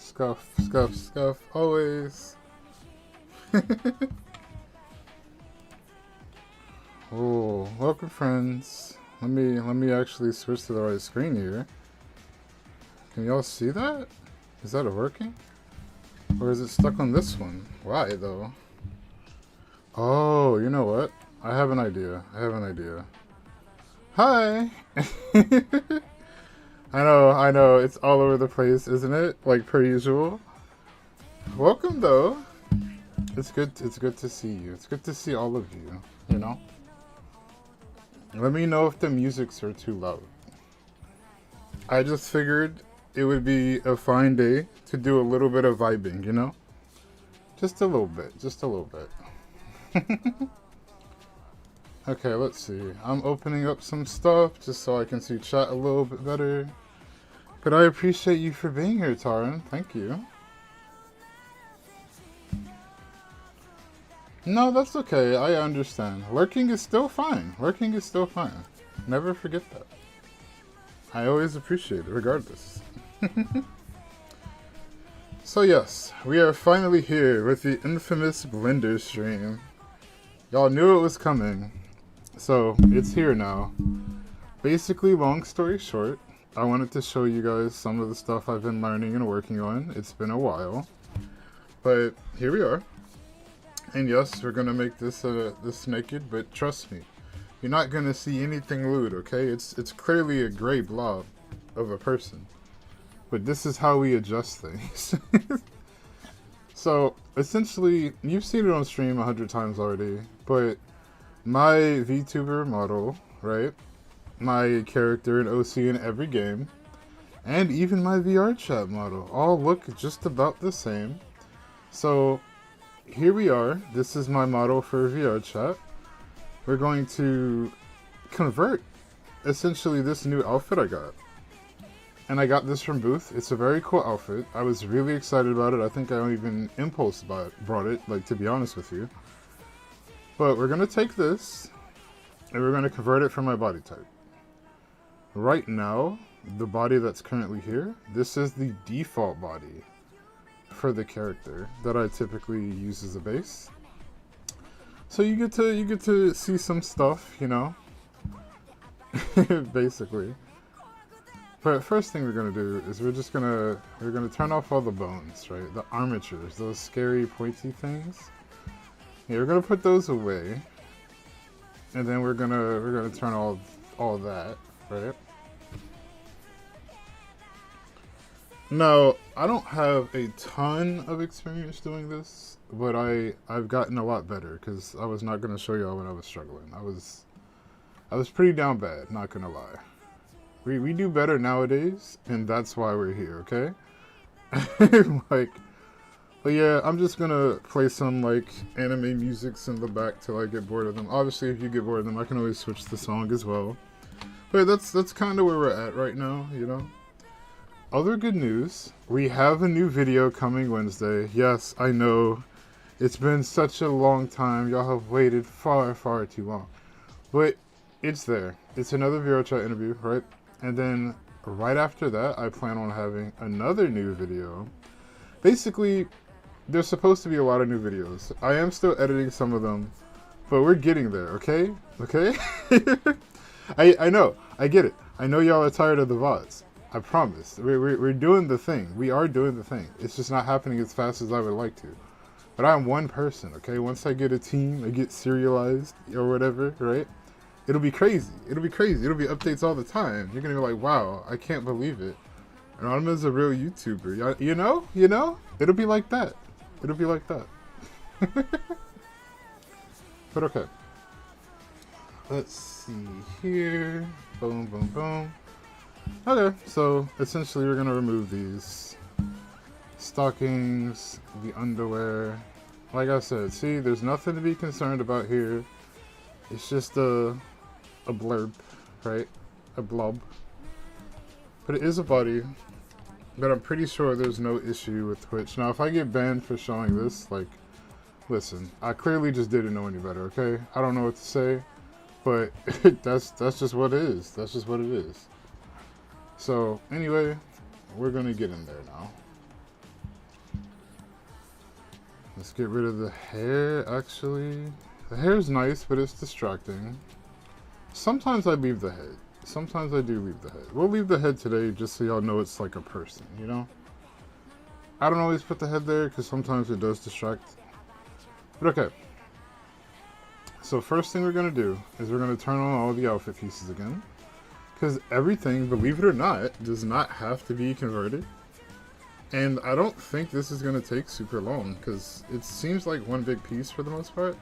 Scuff, scuff, scuff, always. Oh, welcome friends. Let me actually switch to the right screen here. Can y'all see that? Is that working? Or is it stuck on this one? Why though? Oh, you know what? I have an idea. Hi! I know, it's all over the place, isn't it? Like per usual. Welcome though. It's good to see you. It's good to see all of you, you know? Let me know if the musics are too loud. I just figured it would be a fine day to do a little bit of vibing, you know? Just a little bit. Okay, let's see. I'm opening up some stuff just so I can see chat a little bit better. But I appreciate you for being here, Taran. Thank you. No, that's okay. I understand. Lurking is still fine. Never forget that. I always appreciate it, regardless. So yes, we are finally here with the infamous Blender stream. Y'all knew it was coming. So, it's here now. Basically, long story short, I wanted to show you guys some of the stuff I've been learning and working on. It's been a while. But here we are. And yes, we're gonna make this this naked, but trust me, you're not gonna see anything lewd, okay? It's clearly a gray blob of a person. But this is how we adjust things. So, essentially, you've seen it on stream 100 times already, but my VTuber model, right? My character in OC in every game, and even my VR chat model all look just about the same. So, here we are. This is my model for VR chat. We're going to convert essentially this new outfit I got. And I got this from Booth. It's a very cool outfit. I was really excited about it. I think I even impulse brought it, like, to be honest with you. But we're going to take this and we're going to convert it for my body type. Right now, the body that's currently here, this is the default body for the character that I typically use as a base. So you get to see some stuff, you know, basically. But first thing we're gonna do is we're gonna turn off all the bones, right? The armatures, those scary pointy things. Yeah, we're gonna put those away, and then we're gonna turn all that, right? Now, I don't have a ton of experience doing this, but I've gotten a lot better because I was not gonna show y'all when I was struggling. I was pretty down bad, not gonna lie. We do better nowadays, and that's why we're here, okay? But yeah, I'm just gonna play some like anime musics in the back till I get bored of them. Obviously, if you get bored of them, I can always switch the song as well. But that's kind of where we're at right now, you know? Other good news, we have a new video coming Wednesday. Yes, I know, it's been such a long time. Y'all have waited far, far too long. But it's there. It's another VR chat interview, right? And then right after that, I plan on having another new video. Basically, there's supposed to be a lot of new videos. I am still editing some of them, but we're getting there, okay? Okay? I know, I get it. I know y'all are tired of the VODs. I promise. We're doing the thing. We are doing the thing. It's just not happening as fast as I would like to. But I'm one person, okay? Once I get a team, I get serialized or whatever, right? It'll be crazy. It'll be updates all the time. You're gonna be like, wow, I can't believe it. Anonymous is a real YouTuber. You know? It'll be like that. But okay. Let's see here. Boom, boom, boom. Okay, so essentially we're gonna remove these stockings, the underwear. Like I said, see, there's nothing to be concerned about here. It's just a blurb, right? A blob. But it is a body. But I'm pretty sure there's no issue with Twitch. Now, if I get banned for showing this, like, listen, I clearly just didn't know any better, okay? I don't know what to say, but that's just what it is. That's just what it is. So, anyway, we're gonna get in there now. Let's get rid of the hair, actually. The hair is nice, but it's distracting. Sometimes I leave the head. Sometimes I do leave the head. We'll leave the head today just so y'all know it's like a person, you know? I don't always put the head there because sometimes it does distract. But okay. So first thing we're going to do is we're going to turn on all the outfit pieces again. Because everything, believe it or not, does not have to be converted. And I don't think this is going to take super long because it seems like one big piece for the most part.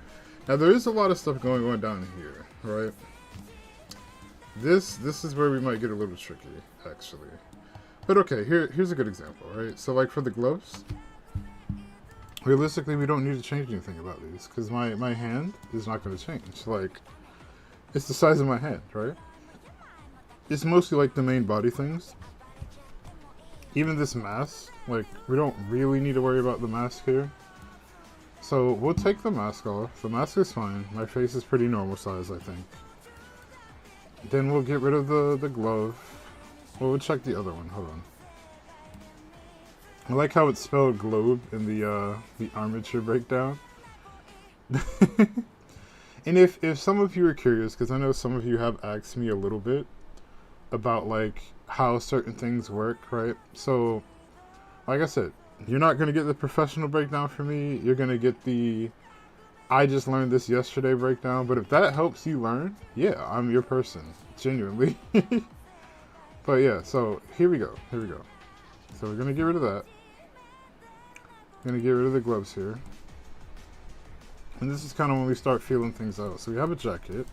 Now there is a lot of stuff going on down here, right? This is where we might get a little tricky, actually. But okay, here's a good example, right? So like for the gloves, realistically we don't need to change anything about these because my hand is not going to change. Like, it's the size of my hand, right? It's mostly like the main body things. Even this mask, like, we don't really need to worry about the mask here. So we'll take the mask off. The mask is fine. My face is pretty normal size, I think. Then we'll get rid of the glove. Well, we'll check the other one. Hold on. I like how it's spelled globe in the armature breakdown. And if some of you are curious, because I know some of you have asked me a little bit about like how certain things work, right? So, like I said, you're not going to get the professional breakdown from me. You're going to get the I just learned this yesterday breakdown. But if that helps you learn, yeah, I'm your person. Genuinely. But yeah, so here we go. Here we go. So we're going to get rid of that. We're going to get rid of the gloves here. And this is kind of when we start feeling things out. So we have a jacket.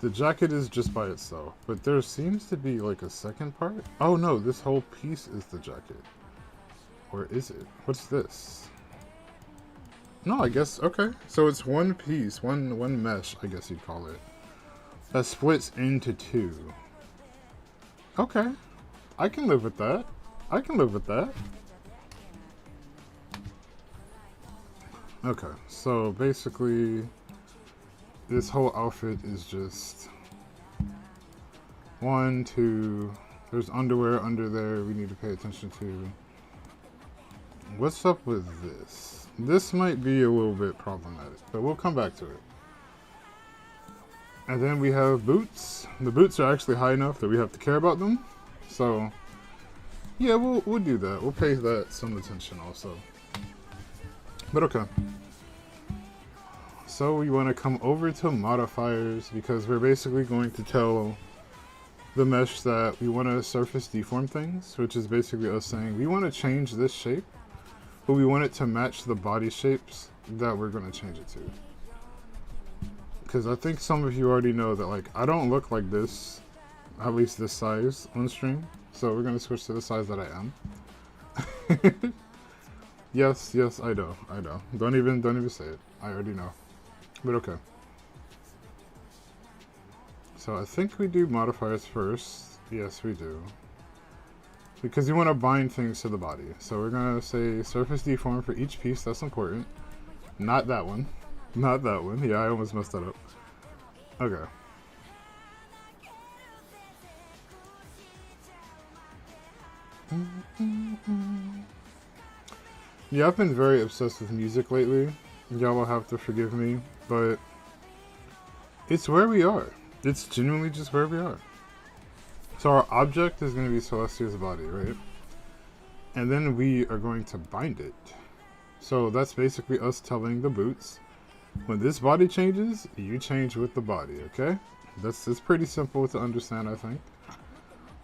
The jacket is just by itself, but there seems to be like a second part. Oh no, this whole piece is the jacket. Or is it? What's this? No, I guess, okay. So it's one piece, one mesh, I guess you'd call it, that splits into two. Okay. I can live with that. I can live with that. Okay, so basically this whole outfit is just 1, 2, there's underwear under there we need to pay attention to. What's up with this? This might be a little bit problematic, but we'll come back to it. And then we have boots. The boots are actually high enough that we have to care about them. So yeah, we'll do that. We'll pay that some attention also. But okay. So we want to come over to modifiers because we're basically going to tell the mesh that we want to surface deform things, which is basically us saying we want to change this shape, but we want it to match the body shapes that we're going to change it to. Because I think some of you already know that like I don't look like this, at least this size on stream. So we're going to switch to the size that I am. Yes, I know. Don't even say it. I already know. But okay. So I think we do modifiers first. Yes, we do. Because you want to bind things to the body. So we're going to say surface deform for each piece. That's important. Not that one. Not that one. Yeah, I almost messed that up. Okay. Yeah, I've been very obsessed with music lately. Y'all will have to forgive me, but it's where we are. It's genuinely just where we are. So our object is going to be Celestia's body, right? And then we are going to bind it. So that's basically us telling the boots, when this body changes, you change with the body, okay? It's pretty simple to understand, I think.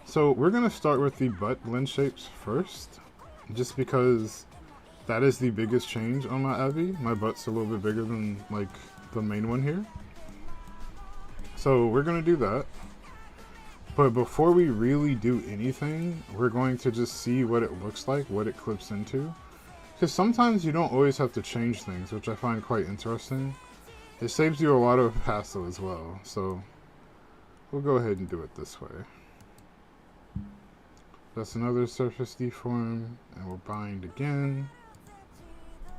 So we're going to start with the butt blend shapes first, just because that is the biggest change on my Abby. My butt's a little bit bigger than like the main one here. So we're going to do that. But before we really do anything, we're going to just see what it looks like, what it clips into. Because sometimes you don't always have to change things, which I find quite interesting. It saves you a lot of hassle as well. So we'll go ahead and do it this way. That's another surface deform, and we'll bind again.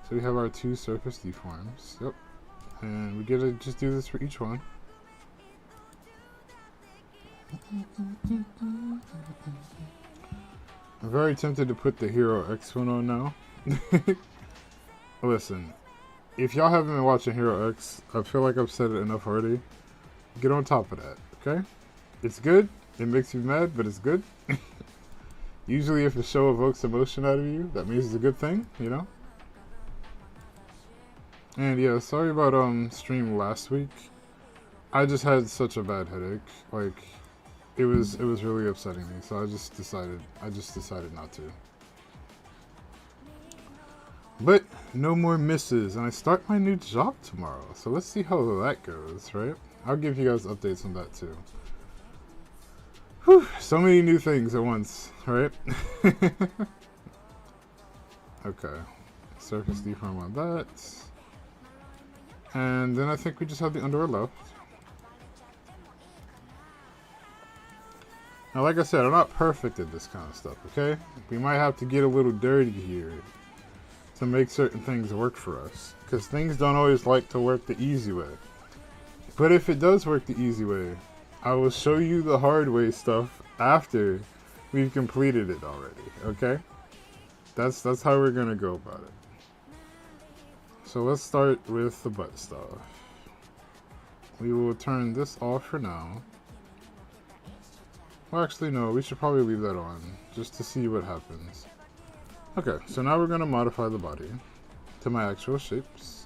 So we have our 2 surface deforms. Yep. And we get to just do this for each one. I'm very tempted to put the Hero X one on now. Listen, if y'all haven't been watching Hero X, I feel like I've said it enough already. Get on top of that, okay? It's good. It makes you mad, but it's good. Usually if a show evokes emotion out of you, that means it's a good thing, you know? And yeah, sorry about stream last week. I just had such a bad headache. Like it was really upsetting me, so I just decided not to. But no more misses, and I start my new job tomorrow. So let's see how that goes, right? I'll give you guys updates on that too. Whew, so many new things at once, right? Okay. Surface deform on that. And then I think we just have the underwear left. Now, like I said, I'm not perfect at this kind of stuff, okay? We might have to get a little dirty here to make certain things work for us. Because things don't always like to work the easy way. But if it does work the easy way, I will show you the hard way stuff after we've completed it already, okay? That's how we're gonna go about it. So let's start with the butt stuff. We will turn this off for now. Well, actually, no, we should probably leave that on, just to see what happens. Okay, so now we're gonna modify the body to my actual shapes.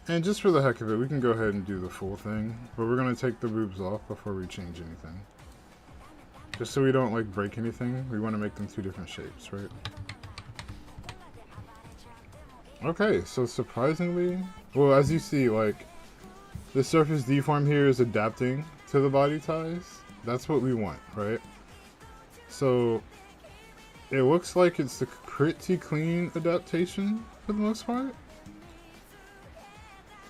And just for the heck of it, we can go ahead and do the full thing, but we're gonna take the boobs off before we change anything. Just so we don't like break anything, we want to make them two different shapes, right? Okay, so surprisingly, well, as you see, like, the surface deform here is adapting to the body ties. That's what we want, right? So it looks like it's a pretty clean adaptation for the most part.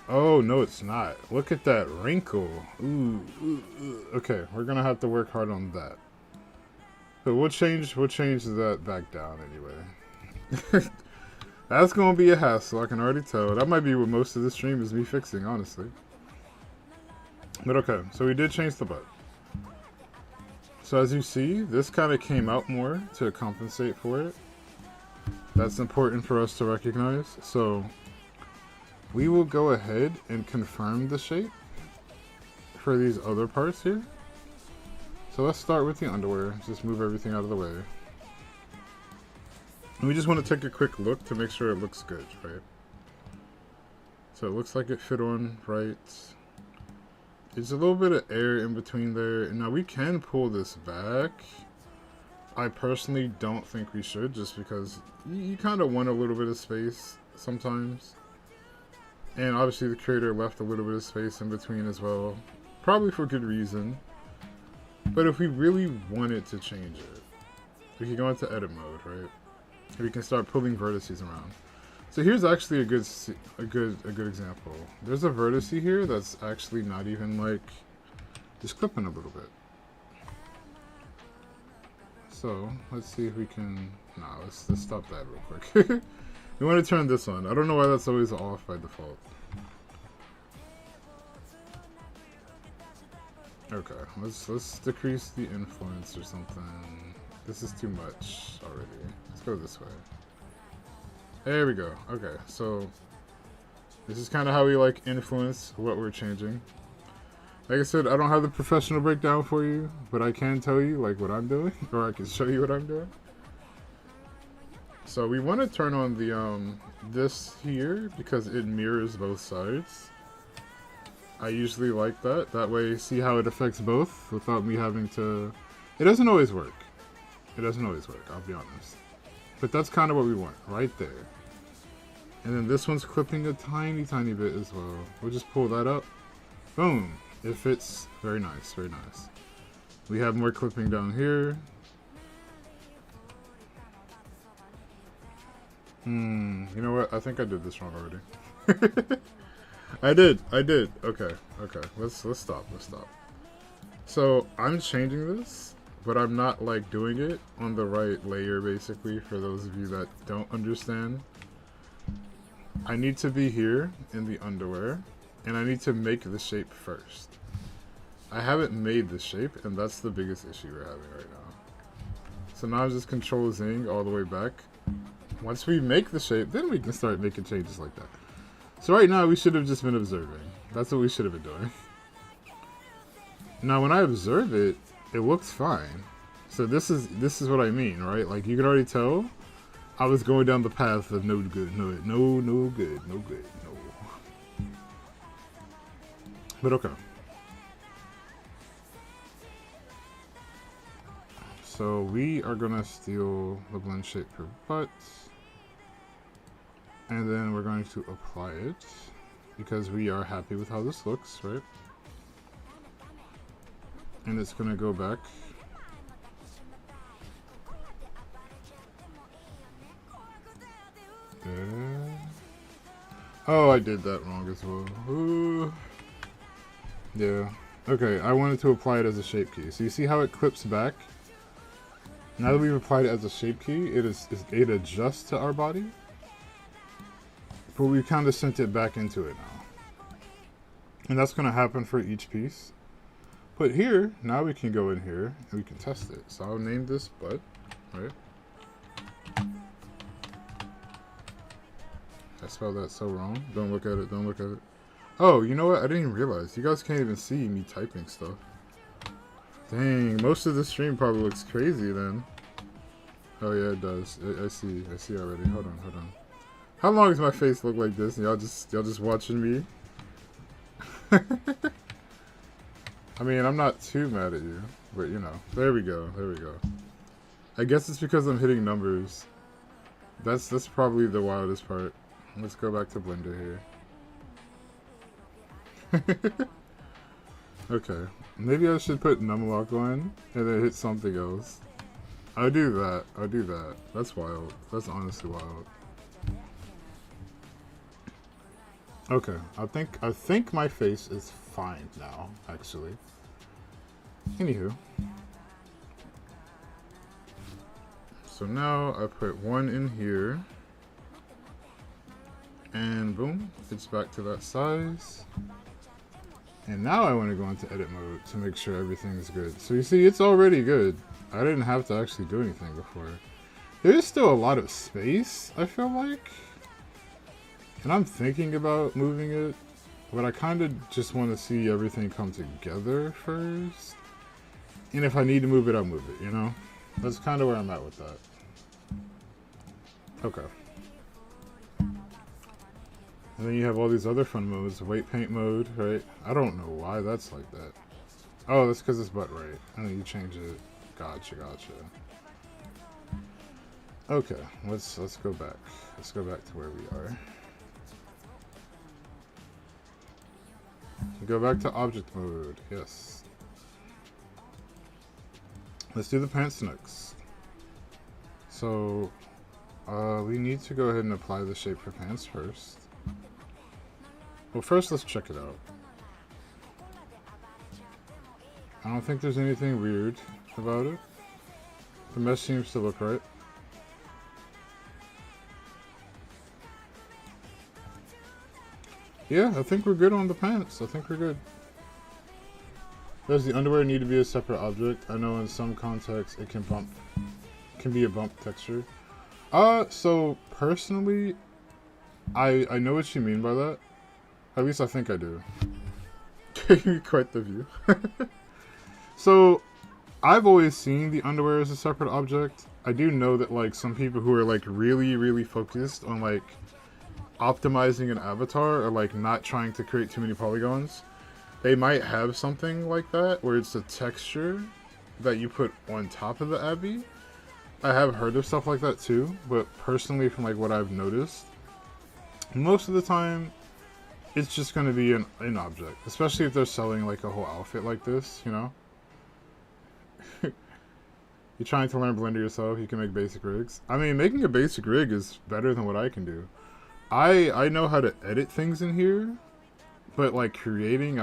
Oh, no, it's not. Look at that wrinkle. Ooh. Okay, we're gonna have to work hard on that. But we'll change that back down anyway. That's gonna be a hassle, I can already tell. That might be what most of the stream is me fixing, honestly. But okay, so we did change the butt. So as you see, this kind of came out more to compensate for it. That's important for us to recognize. So we will go ahead and confirm the shape for these other parts here. So let's start with the underwear. Just move everything out of the way. And we just want to take a quick look to make sure it looks good, right? So it looks like it fit on right. There's a little bit of air in between there. Now we can pull this back. I personally don't think we should, just because you kind of want a little bit of space sometimes. And obviously the creator left a little bit of space in between as well. Probably for good reason. But if we really wanted to change it, we can go into edit mode, right? We can start pulling vertices around. So here's actually a good example. There's a vertex here that's actually not even like just clipping a little bit. So let's see if we can. Nah, let's stop that real quick. We want to turn this on. I don't know why that's always off by default. Okay, let's decrease the influence or something. This is too much already. Let's go this way. There we go. Okay, so this is kind of how we like influence what we're changing. Like I said, I don't have the professional breakdown for you, but I can tell you like what I'm doing, or I can show you what I'm doing. So we want to turn on the this here because it mirrors both sides. I usually like that. That way, see how it affects both without me having to. It doesn't always work. It doesn't always work, I'll be honest. But that's kind of what we want, right there. And then this one's clipping a tiny, tiny bit as well. We'll just pull that up. Boom. It fits. Very nice, very nice. We have more clipping down here. You know what? I think I did this wrong already. I did. Okay. Let's stop. So I'm changing this, but I'm not like doing it on the right layer basically for those of you that don't understand. I need to be here in the underwear and I need to make the shape first. I haven't made the shape, and that's the biggest issue we're having right now. So now I'm just Control-Zing all the way back. Once we make the shape, then we can start making changes like that. So right now, we should have just been observing. That's what we should have been doing. Now, when I observe it, it looks fine. So this is what I mean, right? Like, you can already tell I was going down the path of no good, no good, no. But okay. So we are gonna steal the blend shape per butt. And then we're going to apply it because we are happy with how this looks, right? And it's gonna go back. Oh, I did that wrong as well. Ooh. Yeah. Okay, I wanted to apply it as a shape key. So you see how it clips back? Now that we've applied it as a shape key, it adjusts to our body. But we kind of sent it back into it now. And that's going to happen for each piece. But here, now we can go in here and we can test it. So I'll name this butt, right? I spelled that so wrong. Don't look at it, don't look at it. Oh, you know what? I didn't even realize. You guys can't even see me typing stuff. Dang, most of the stream probably looks crazy then. Oh yeah, it does. I see already. Hold on. How long does my face look like this? And y'all just watching me? I mean, I'm not too mad at you, but you know, there we go. I guess it's because I'm hitting numbers. That's probably the wildest part. Let's go back to Blender here. Okay, maybe I should put numlock on and then hit something else. I'll do that. That's wild. That's honestly wild. Okay, I think my face is fine now, actually. Anywho. So now I put one in here. And boom, it's back to that size. And now I want to go into edit mode to make sure everything is good. So you see, it's already good. I didn't have to actually do anything before. There's still a lot of space, I feel like. And I'm thinking about moving it, but I kind of just want to see everything come together first. And if I need to move it, I'll move it, you know? That's kind of where I'm at with that. Okay. And then you have all these other fun modes. Weight paint mode, right? I don't know why that's like that. Oh, that's because it's butt right. And then you change it. Gotcha. Okay, let's go back. Let's go back to where we are. Go back to object mode. Yes. Let's do the pants next. So, we need to go ahead and apply the shape for pants first. Well, first let's check it out. I don't think there's anything weird about it. The mesh seems to look right. Yeah, I think we're good on the pants. I think we're good. Does the underwear need to be a separate object? I know in some contexts it can be a bump texture. So personally, I know what you mean by that. At least I think I do. Quite the view. So, I've always seen the underwear as a separate object. I do know that like some people who are like really focused on like optimizing an avatar or like not trying to create too many polygons, they might have something like that where it's a texture that you put on top of the Abby. I have heard of stuff like that too, but personally from like what I've noticed, most of the time it's just going to be an object, especially if they're selling like a whole outfit like this, you know? You're trying to learn Blender yourself, you can make basic rigs. I mean, making a basic rig is better than what I can do. I know how to edit things in here, but like creating,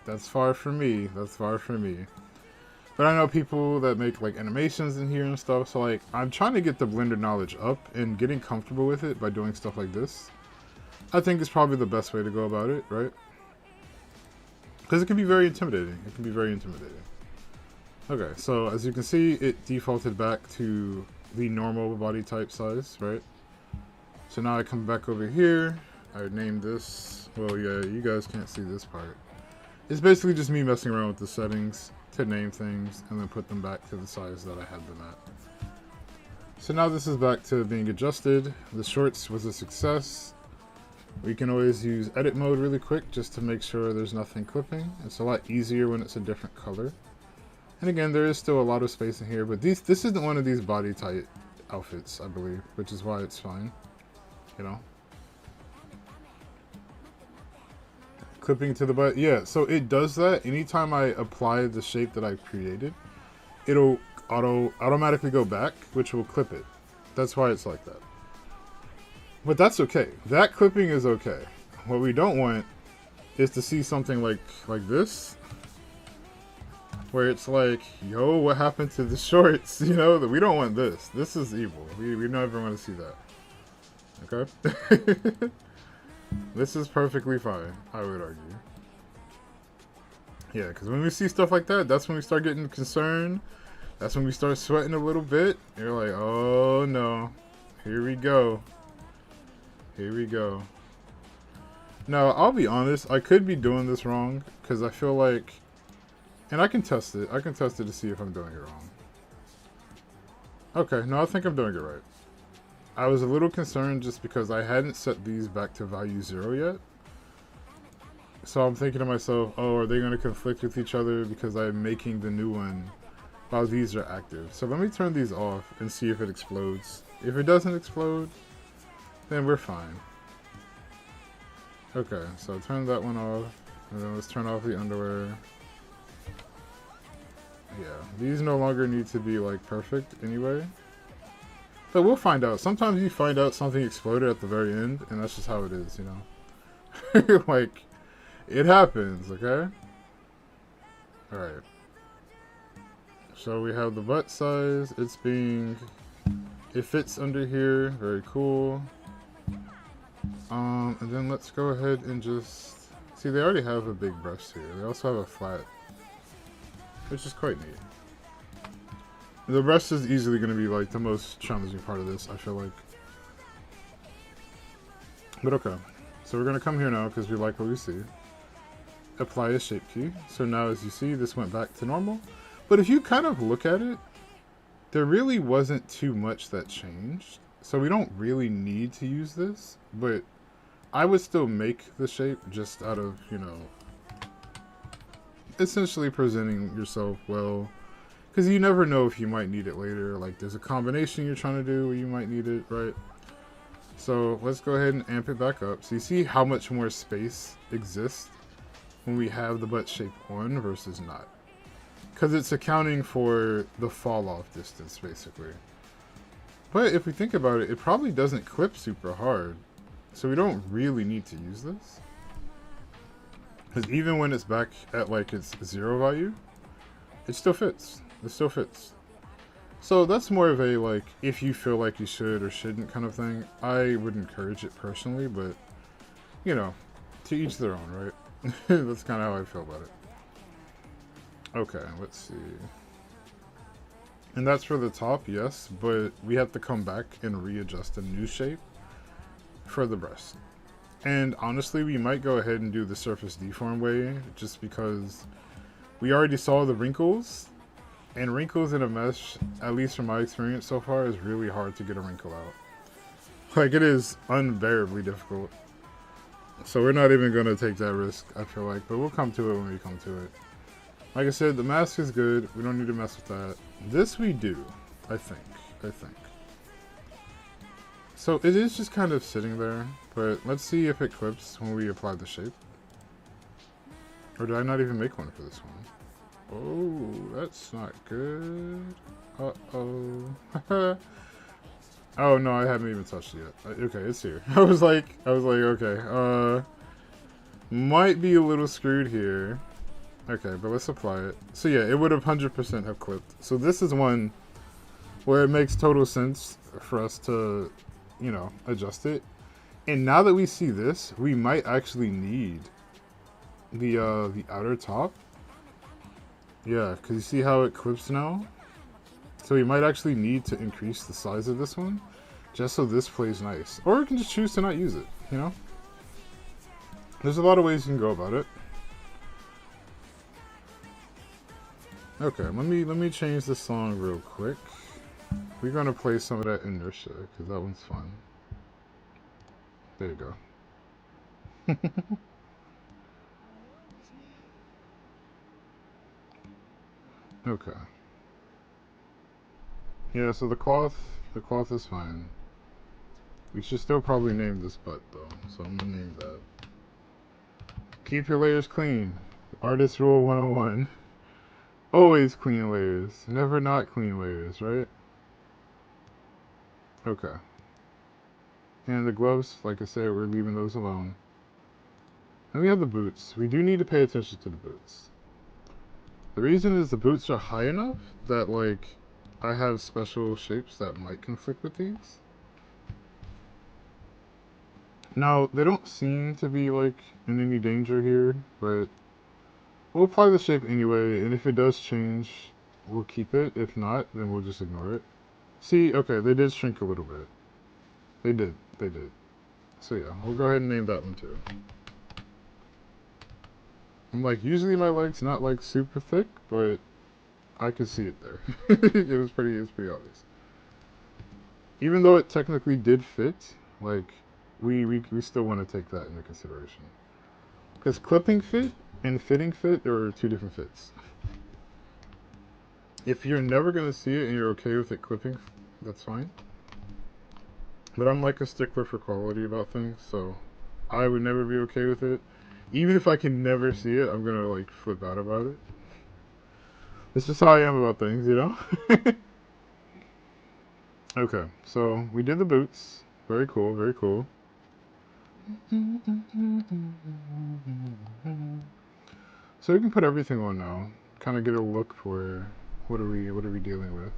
that's far from me. That's far from me. But I know people that make like animations in here and stuff, so like I'm trying to get the Blender knowledge up and getting comfortable with it by doing stuff like this. I think is probably the best way to go about it, right? Because it can be very intimidating. It can be very intimidating. Okay, so as you can see, it defaulted back to the normal body type size, right? So now I come back over here. I name this. Well, yeah, you guys can't see this part. It's basically just me messing around with the settings to name things and then put them back to the size that I had them at. So now this is back to being adjusted. The shorts was a success. We can always use edit mode really quick just to make sure there's nothing clipping. It's a lot easier when it's a different color. And again, there is still a lot of space in here, but this isn't one of these body tight outfits, I believe, which is why it's fine, you know. Clipping to the butt, yeah, so it does that anytime I apply the shape that I created. It'll automatically go back, which will clip it. That's why it's like that. But that's okay. That clipping is okay. What we don't want is to see something like this, where it's like, yo, what happened to the shorts? You know, that we don't want this. This is evil. We never want to see that. Okay? This is perfectly fine, I would argue. Yeah, because when we see stuff like that, that's when we start getting concerned. That's when we start sweating a little bit. You're like, oh no, here we go. Here we go. Now, I'll be honest, I could be doing this wrong, because I feel like, and I can test it. I can test it to see if I'm doing it wrong. Okay, no, I think I'm doing it right. I was a little concerned just because I hadn't set these back to value 0 yet. So I'm thinking to myself, oh, are they going to conflict with each other because I'm making the new one while these are active? So let me turn these off and see if it explodes. If it doesn't explode, then we're fine. Okay, so turn that one off, and then let's turn off the underwear. Yeah, these no longer need to be like perfect anyway. But we'll find out. Sometimes you find out something exploded at the very end, and that's just how it is, you know? Like, it happens, okay? Alright. So we have the butt size. It fits under here. Very cool. And then let's go ahead and just... See, they already have a big breast here. They also have a flat, which is quite neat. The breast is easily going to be like the most challenging part of this, I feel like. But okay. So we're going to come here now because we like what we see. Apply a shape key. So now as you see, this went back to normal. But if you kind of look at it, there really wasn't too much that changed. So we don't really need to use this. But I would still make the shape just out of, you know, essentially presenting yourself well. Because you never know if you might need it later. Like, there's a combination you're trying to do where you might need it, right? So, let's go ahead and amp it back up. So, you see how much more space exists when we have the butt shape on versus not. Because it's accounting for the fall-off distance, basically. But if we think about it, it probably doesn't clip super hard. So, we don't really need to use this. Because even when it's back at, like, its 0 value, it still fits. It still fits. So that's more of a, like, if you feel like you should or shouldn't kind of thing. I would encourage it personally, but, you know, to each their own, right? That's kind of how I feel about it. Okay, let's see. And that's for the top, yes, but we have to come back and readjust a new shape for the breast. And honestly, we might go ahead and do the surface deform way, just because we already saw the wrinkles. And wrinkles in a mesh, at least from my experience so far, is really hard to get a wrinkle out. Like, it is unbearably difficult. So we're not even going to take that risk, I feel like. But we'll come to it when we come to it. Like I said, the mask is good. We don't need to mess with that. This we do, I think. So it is just kind of sitting there. But let's see if it clips when we apply the shape. Or did I not even make one for this one? Oh, that's not good. Uh-oh. Oh, no, I haven't even touched it yet. Okay, it's here. I was like, okay, might be a little screwed here. Okay, but let's apply it. So yeah, it would have 100% have clipped. So this is one where it makes total sense for us to, you know, adjust it. And now that we see this, we might actually need the outer top. Yeah, because you see how it clips now? So we might actually need to increase the size of this one, just so this plays nice. Or we can just choose to not use it, you know? There's a lot of ways you can go about it. Okay, let me change the song real quick. We're gonna play some of that inertia, because that one's fun. There you go. Okay. Yeah, so the cloth is fine. We should still probably name this butt though, so I'm gonna name that. Keep your layers clean. Artist rule 101. Always clean layers. Never not clean layers, right? Okay. And the gloves, like I said, we're leaving those alone. And we have the boots. We do need to pay attention to the boots. The reason is the boots are high enough that, like, I have special shapes that might conflict with these. Now, they don't seem to be, like, in any danger here, but we'll apply the shape anyway, and if it does change, we'll keep it. If not, then we'll just ignore it. See, okay, they did shrink a little bit. They did. So yeah, we'll go ahead and name that one too. I'm like, usually my leg's not like super thick, but I could see it there. it was pretty obvious. Even though it technically did fit, like, we still want to take that into consideration. Because clipping fit and fitting fit, there are two different fits. If you're never going to see it and you're okay with it clipping, that's fine. But I'm like a stickler for quality about things, so I would never be okay with it. Even if I can never see it, I'm gonna like flip out about it. It's just how I am about things, you know? Okay, so we did the boots. Very cool, very cool. So we can put everything on now. Kind of get a look for what are we dealing with.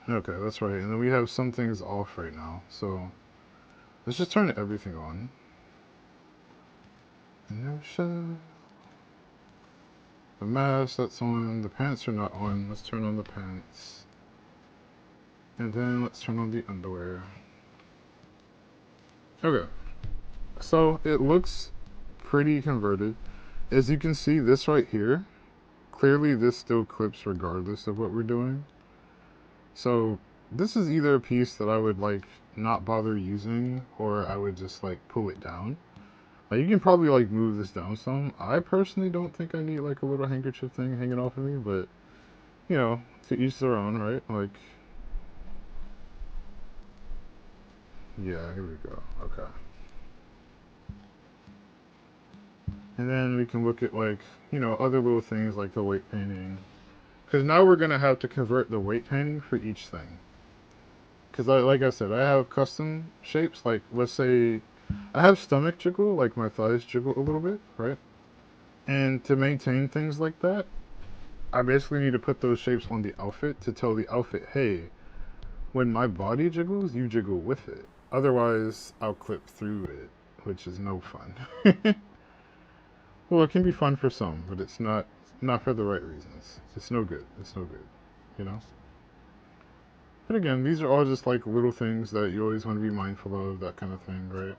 Okay, that's right. And then we have some things off right now. So let's just turn everything on. Inertia. The mask, that's on. The pants are not on. Let's turn on the pants. And then let's turn on the underwear. Okay. So it looks pretty converted. As you can see, this right here, clearly this still clips regardless of what we're doing. So this is either a piece that I would like not bother using, or I would just like pull it down. Like, you can probably like move this down some. I personally don't think I need like a little handkerchief thing hanging off of me, but you know, to each their own, right? Like, yeah, here we go. Okay. And then we can look at like, you know, other little things like the weight painting. Because now we're going to have to convert the weight painting for each thing. Because like I said, I have custom shapes. Like, let's say I have stomach jiggle, like my thighs jiggle a little bit, right? And to maintain things like that, I basically need to put those shapes on the outfit to tell the outfit, hey, when my body jiggles, you jiggle with it. Otherwise, I'll clip through it, which is no fun. Well, it can be fun for some, but it's not for the right reasons. It's no good. It's no good, you know? But again, these are all just like little things that you always want to be mindful of, that kind of thing, right?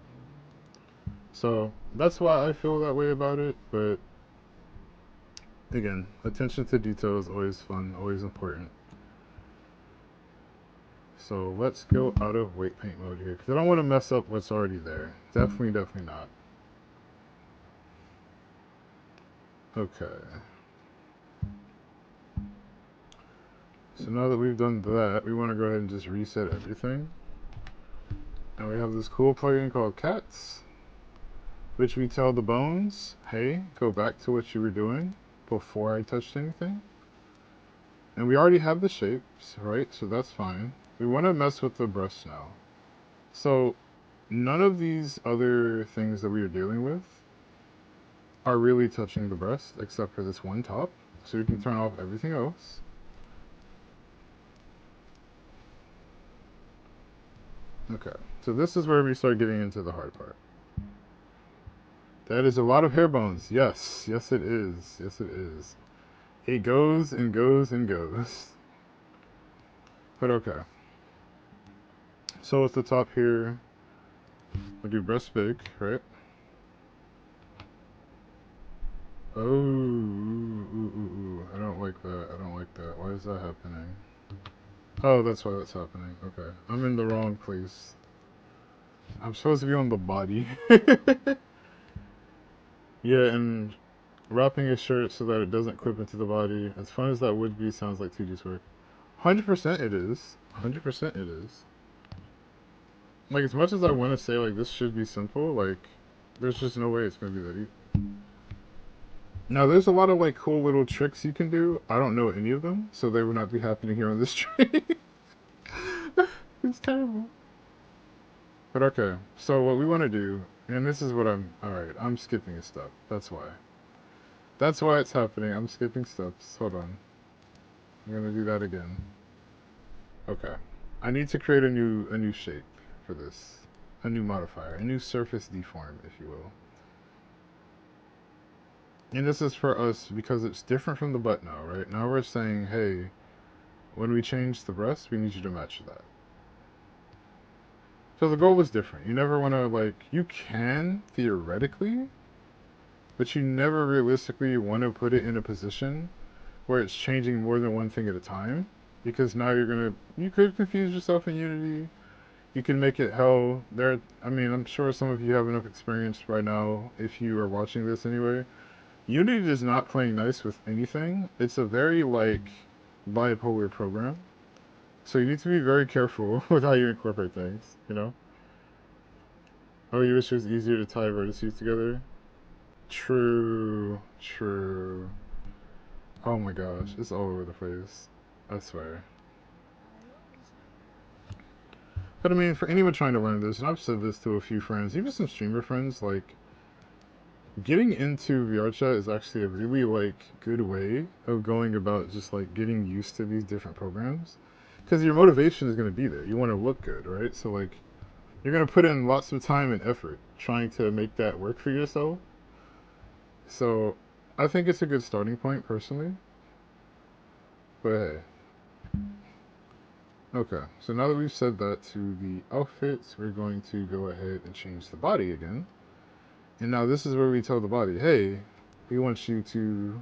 So that's why I feel that way about it, but again, attention to detail is always fun, always important. So let's go out of weight paint mode here, because I don't want to mess up what's already there. Definitely not. Okay. So now that we've done that, we want to go ahead and just reset everything. And we have this cool plugin called Cats, which we tell the bones, hey, go back to what you were doing before I touched anything. And we already have the shapes, right? So that's fine. We want to mess with the breasts now. So none of these other things that we are dealing with are really touching the breast, except for this one top. So we can turn off everything else. Okay, so this is where we start getting into the hard part. That is a lot of hair bones. Yes, yes it is. Yes it is. It goes and goes and goes. But okay. So at the top here, we do breast big, right? Oh, ooh. I don't like that. I don't like that. Why is that happening? Oh, that's why that's happening. Okay. I'm in the wrong place. I'm supposed to be on the body. Yeah, and wrapping a shirt so that it doesn't clip into the body, as fun as that would be, sounds like tedious work. 100% it is. 100% it is. Like, as much as I want to say, like, this should be simple, like, there's just no way it's going to be that easy. Now, there's a lot of, like, cool little tricks you can do. I don't know any of them, so they would not be happening here on this stream. It's terrible. But okay, so what we want to do, and this is what alright, I'm skipping a step. That's why. That's why it's happening. I'm skipping steps. Hold on. I'm going to do that again. Okay. I need to create a new shape for this. A new modifier. A new surface deform, if you will. And this is for us because it's different from the butt now, right? Now we're saying, hey, when we change the breast, we need you to match that. So the goal was different. You never want to, like, you can, theoretically, but you never realistically want to put it in a position where it's changing more than one thing at a time. Because now you could confuse yourself in Unity. You can make it hell. I mean, I'm sure some of you have enough experience right now, if you are watching this anyway. Unity is not playing nice with anything. It's a very, like, bipolar program. So you need to be very careful with how you incorporate things, you know? Oh, you wish it was easier to tie vertices together? True, true. Oh my gosh, it's all over the place. I swear. But I mean, for anyone trying to learn this, and I've said this to a few friends, even some streamer friends, like, getting into VR chat is actually a really, like, good way of going about just, like, getting used to these different programs. Because your motivation is going to be there. You want to look good, right? So, like, you're going to put in lots of time and effort trying to make that work for yourself. So, I think it's a good starting point, personally. But hey. Okay, so now that we've said that to the outfits, we're going to go ahead and change the body again. And now this is where we tell the body, hey, we want you to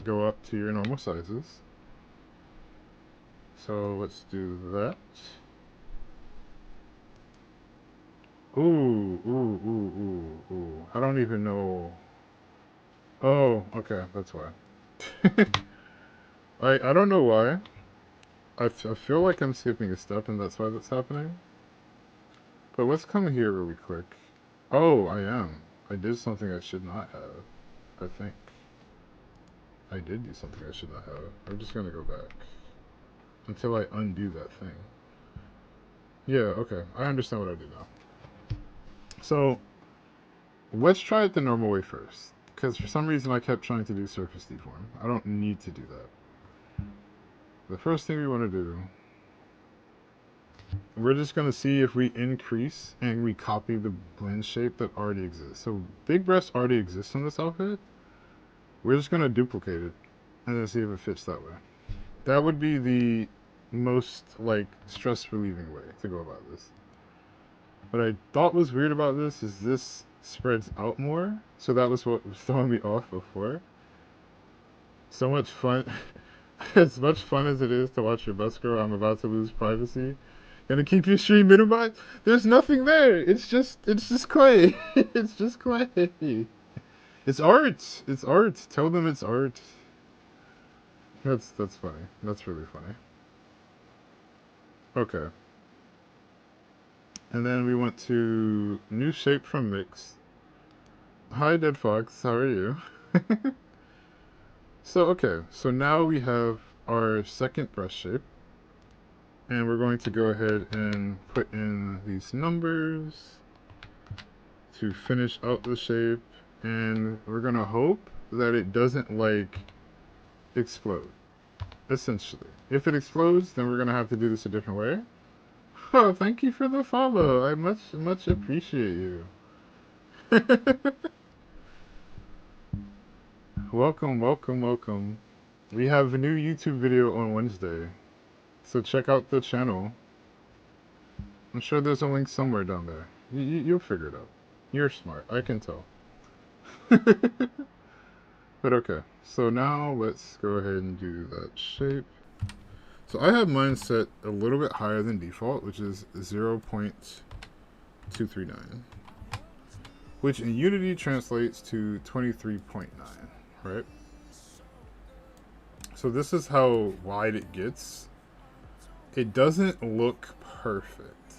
go up to your normal sizes. So let's do that. Ooh. I don't even know. Oh, okay, that's why. I don't know why. I feel like I'm skipping a step and that's why that's happening. But let's come here really quick. Oh, I am. I did something I should not have, I think. I did do something I should not have. I'm just gonna go back until I undo that thing. Yeah, okay. I understand what I did now. So, let's try it the normal way first. Because for some reason I kept trying to do surface deform. I don't need to do that. The first thing we want to do, we're just going to see if we increase and we copy the blend shape that already exists. So, big breast already exists in this outfit. We're just going to duplicate it and then see if it fits that way. That would be the most, like, stress relieving way to go about this. What I thought was weird about this spreads out more. So that was what was throwing me off before. So much fun. As much fun as it is to watch your bus grow, I'm about to lose privacy. Gonna keep your stream minimized? There's nothing there. It's just clay. It's just clay. It's art. It's art. Tell them it's art. That's funny. That's really funny. Okay. And then we went to new shape from mix. Hi, Dead Fox. How are you? So, okay. So now we have our second brush shape. And we're going to go ahead and put in these numbers to finish out the shape. And we're going to hope that it doesn't, like, explode. Essentially. If it explodes, then we're going to have to do this a different way. Oh, thank you for the follow. I much appreciate you. Welcome, welcome, welcome. We have a new YouTube video on Wednesday, so check out the channel. I'm sure there's a link somewhere down there. You'll figure it out. You're smart, I can tell. But okay, so now let's go ahead and do that shape. So I have mine set a little bit higher than default, which is 0.239, which in Unity translates to 23.9, right? So this is how wide it gets. It doesn't look perfect,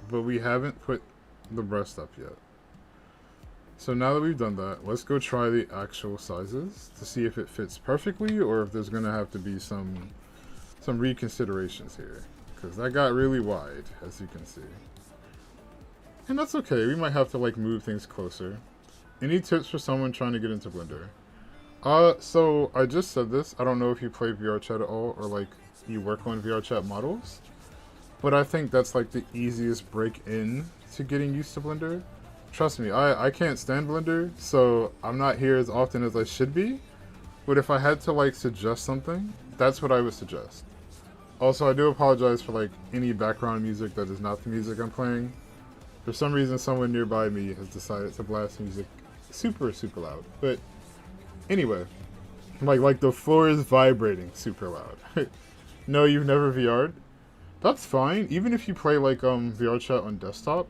but we haven't put the breast up yet. So now that we've done that, let's go try the actual sizes to see if it fits perfectly or if there's gonna have to be some reconsiderations here, because that got really wide, as you can see. And that's okay, we might have to like move things closer. Any tips for someone trying to get into Blender? So I just said this, I don't know if you play VR chat at all or like you work on VR chat models, but I think that's like the easiest break in to getting used to Blender. Trust me, I can't stand Blender, so I'm not here as often as I should be, but if I had to like suggest something, that's what I would suggest. Also, I do apologize for like any background music that is not the music I'm playing. For some reason, someone nearby me has decided to blast music super loud. But anyway, like the floor is vibrating super loud. No, you've never VR'd? That's fine. Even if you play like VR chat on desktop,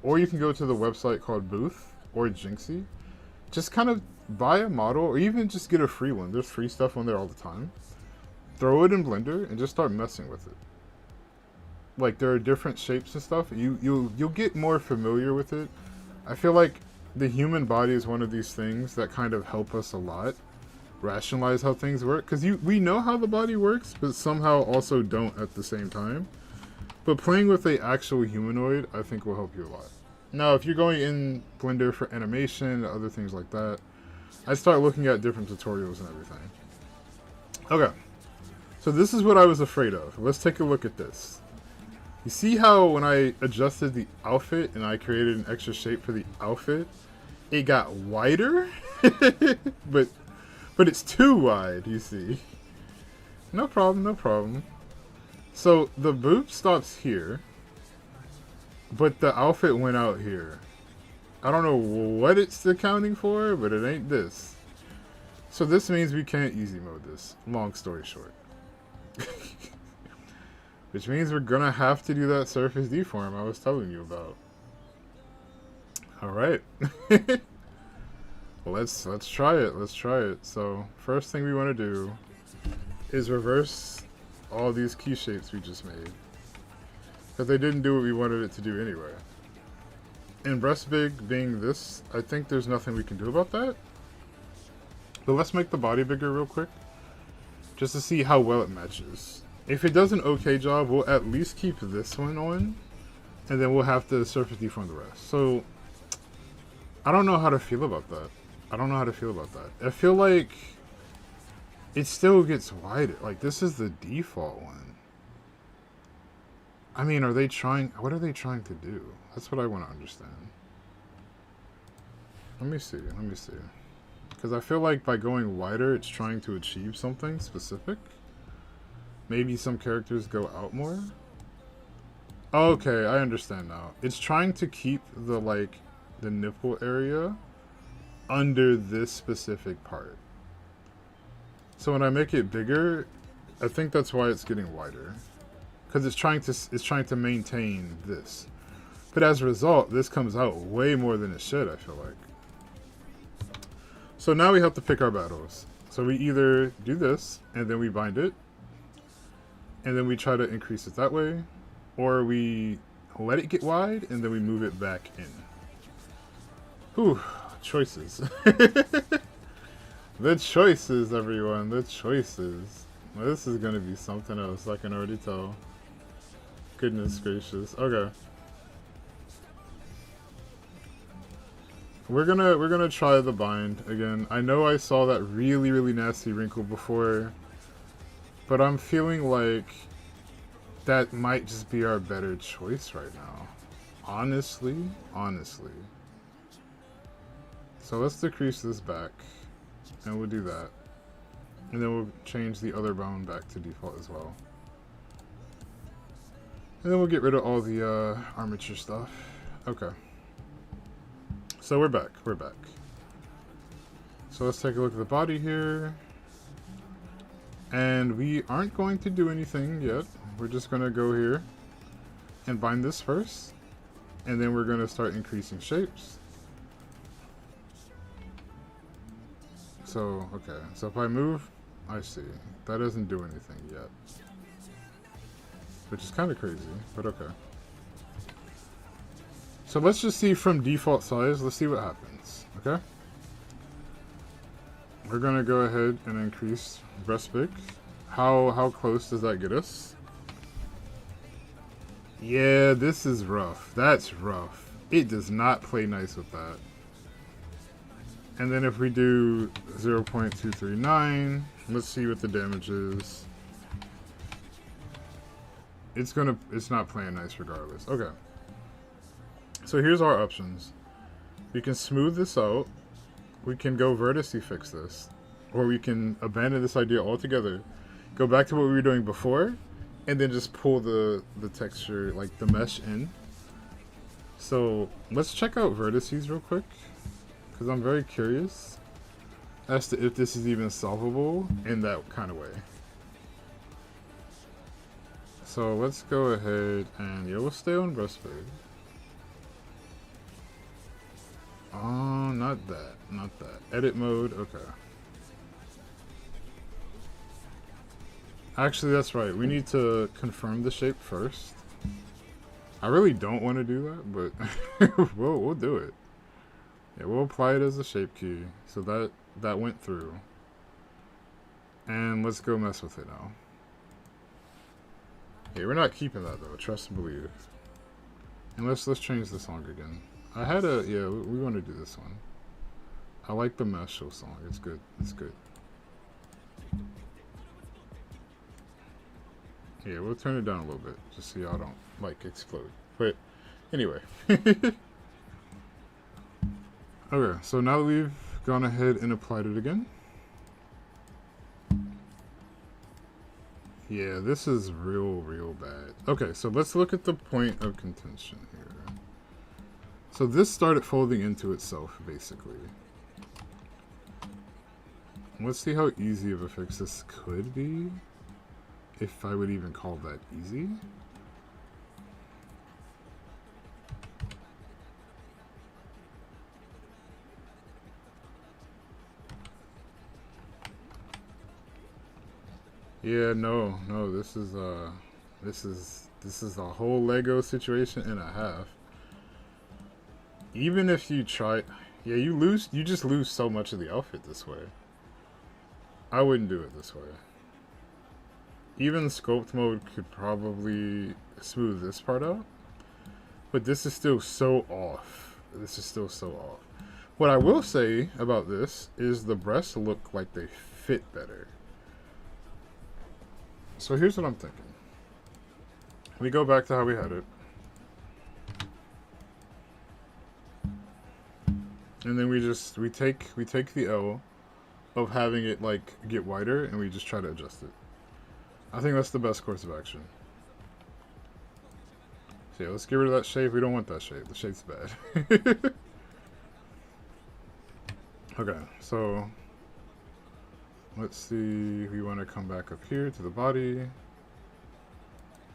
or you can go to the website called Booth or Jinxie. Just kind of buy a model, or even just get a free one. There's free stuff on there all the time. Throw it in Blender and just start messing with it. Like there are different shapes and stuff. You'll get more familiar with it. I feel like the human body is one of these things that kind of help us a lot rationalize how things work, because we know how the body works, but somehow also don't at the same time. But playing with an actual humanoid, I think will help you a lot. Now, if you're going in Blender for animation and other things like that, I start looking at different tutorials and everything. Okay. So this is what I was afraid of. Let's take a look at this. You see how when I adjusted the outfit and I created an extra shape for the outfit, it got wider? but it's too wide, you see. No problem, no problem. So the boob stops here, but the outfit went out here. I don't know what it's accounting for, but it ain't this. So this means we can't easy mode this, long story short. Which means we're gonna have to do that surface deform I was telling you about. Alright. Let's try it, let's try it. So first thing we want to do is reverse all these key shapes we just made, because they didn't do what we wanted it to do anyway. And breast big being this, I think there's nothing we can do about that. But let's make the body bigger real quick, just to see how well it matches. If it does an okay job, we'll at least keep this one on, and then we'll have to surface deform the rest. So I don't know how to feel about that. I don't know how to feel about that. I feel like it still gets wider. Like, this is the default one. I mean, what are they trying to do? That's what I want to understand. Let me see. Because I feel like by going wider, it's trying to achieve something specific. Maybe some characters go out more. Okay, I understand now. It's trying to keep the nipple area under this specific part. So when I make it bigger, I think that's why it's getting wider, because it's trying to maintain this. But as a result, this comes out way more than it should, I feel like. So now we have to pick our battles. So we either do this and then we bind it, and then we try to increase it that way, or we let it get wide and then we move it back in. Whew, choices. The choices, everyone, the choices. Well, this is gonna be something else, I can already tell. Goodness gracious. Okay. We're gonna try the bind again. I know I saw that really nasty wrinkle before, but I'm feeling like that might just be our better choice right now. Honestly. So let's decrease this back, and we'll do that. And then we'll change the other bone back to default as well. And then we'll get rid of all the armature stuff. Okay. So we're back. So let's take a look at the body here. And we aren't going to do anything yet. We're just going to go here and bind this first. And then we're going to start increasing shapes. So, okay. So if I move, I see. That doesn't do anything yet. Which is kind of crazy, but okay. So let's just see from default size. Let's see what happens, okay? We're going to go ahead and increase breast big. How close does that get us? Yeah, this is rough. That's rough. It does not play nice with that. And then if we do 0.239, let's see what the damage is. It's not playing nice regardless. Okay. So here's our options. We can smooth this out. We can go vertice fix this. Or we can abandon this idea altogether. Go back to what we were doing before. And then just pull the texture, like the mesh in. So let's check out vertices real quick. Because I'm very curious as to if this is even solvable in that kind of way. So let's go ahead and yeah, we'll stay on breastplate. Oh, not that. Edit mode, okay. Actually, that's right. We need to confirm the shape first. I really don't want to do that, but we'll do it. Yeah, we'll apply it as a shape key. So that went through. And let's go mess with it now. Yeah, we're not keeping that though. Trust and believe. And let's change the song again. I had a yeah. We want to do this one. I like the mesh show song. It's good. It's good. Yeah, we'll turn it down a little bit just so y'all don't like explode. But anyway. Okay, so now that we've gone ahead and applied it again. Yeah, this is real bad. Okay, so let's look at the point of contention here. So this started folding into itself, basically. Let's see how easy of a fix this could be. If I would even call that easy. Yeah, no, this is a whole Lego situation and a half. Even if you try, yeah, you just lose so much of the outfit this way. I wouldn't do it this way. Even sculpt mode could probably smooth this part out, but this is still so off. What I will say about this is the breasts look like they fit better. So here's what I'm thinking. We go back to how we had it. And then we take the L of having it like get wider and we just try to adjust it. I think that's the best course of action. So yeah, let's get rid of that shape. We don't want that shape. The shape's bad. Okay, so let's see. We want to come back up here to the body.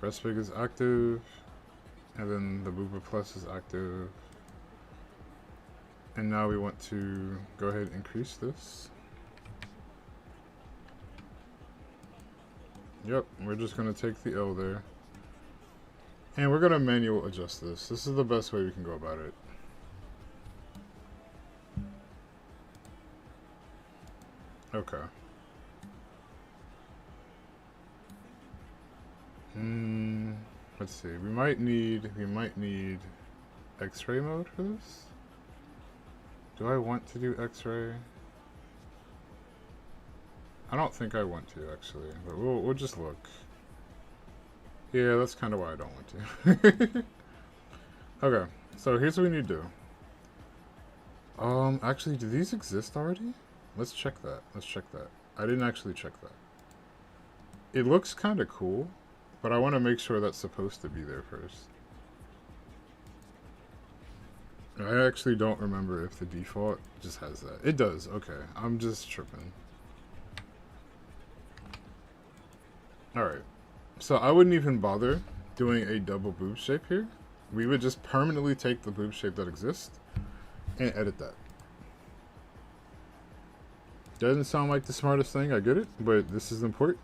Breast fig is active. And then the Booba Plus is active. And now we want to go ahead and increase this. Yep, we're just going to take the L there. And we're going to manual adjust this. This is the best way we can go about it. Okay. Let's see. We might need X-ray mode for this. Do I want to do X-ray? I don't think I want to actually, but we'll just look. Yeah, that's kind of why I don't want to. Okay, so here's what we need to do. Actually, do these exist already? Let's check that. Let's check that. I didn't actually check that. It looks kind of cool, but I want to make sure that's supposed to be there first. I actually don't remember if the default just has that. It does. Okay, I'm just tripping. Alright, so I wouldn't even bother doing a double boob shape here. We would just permanently take the boob shape that exists and edit that. Doesn't sound like the smartest thing, I get it, but this is important.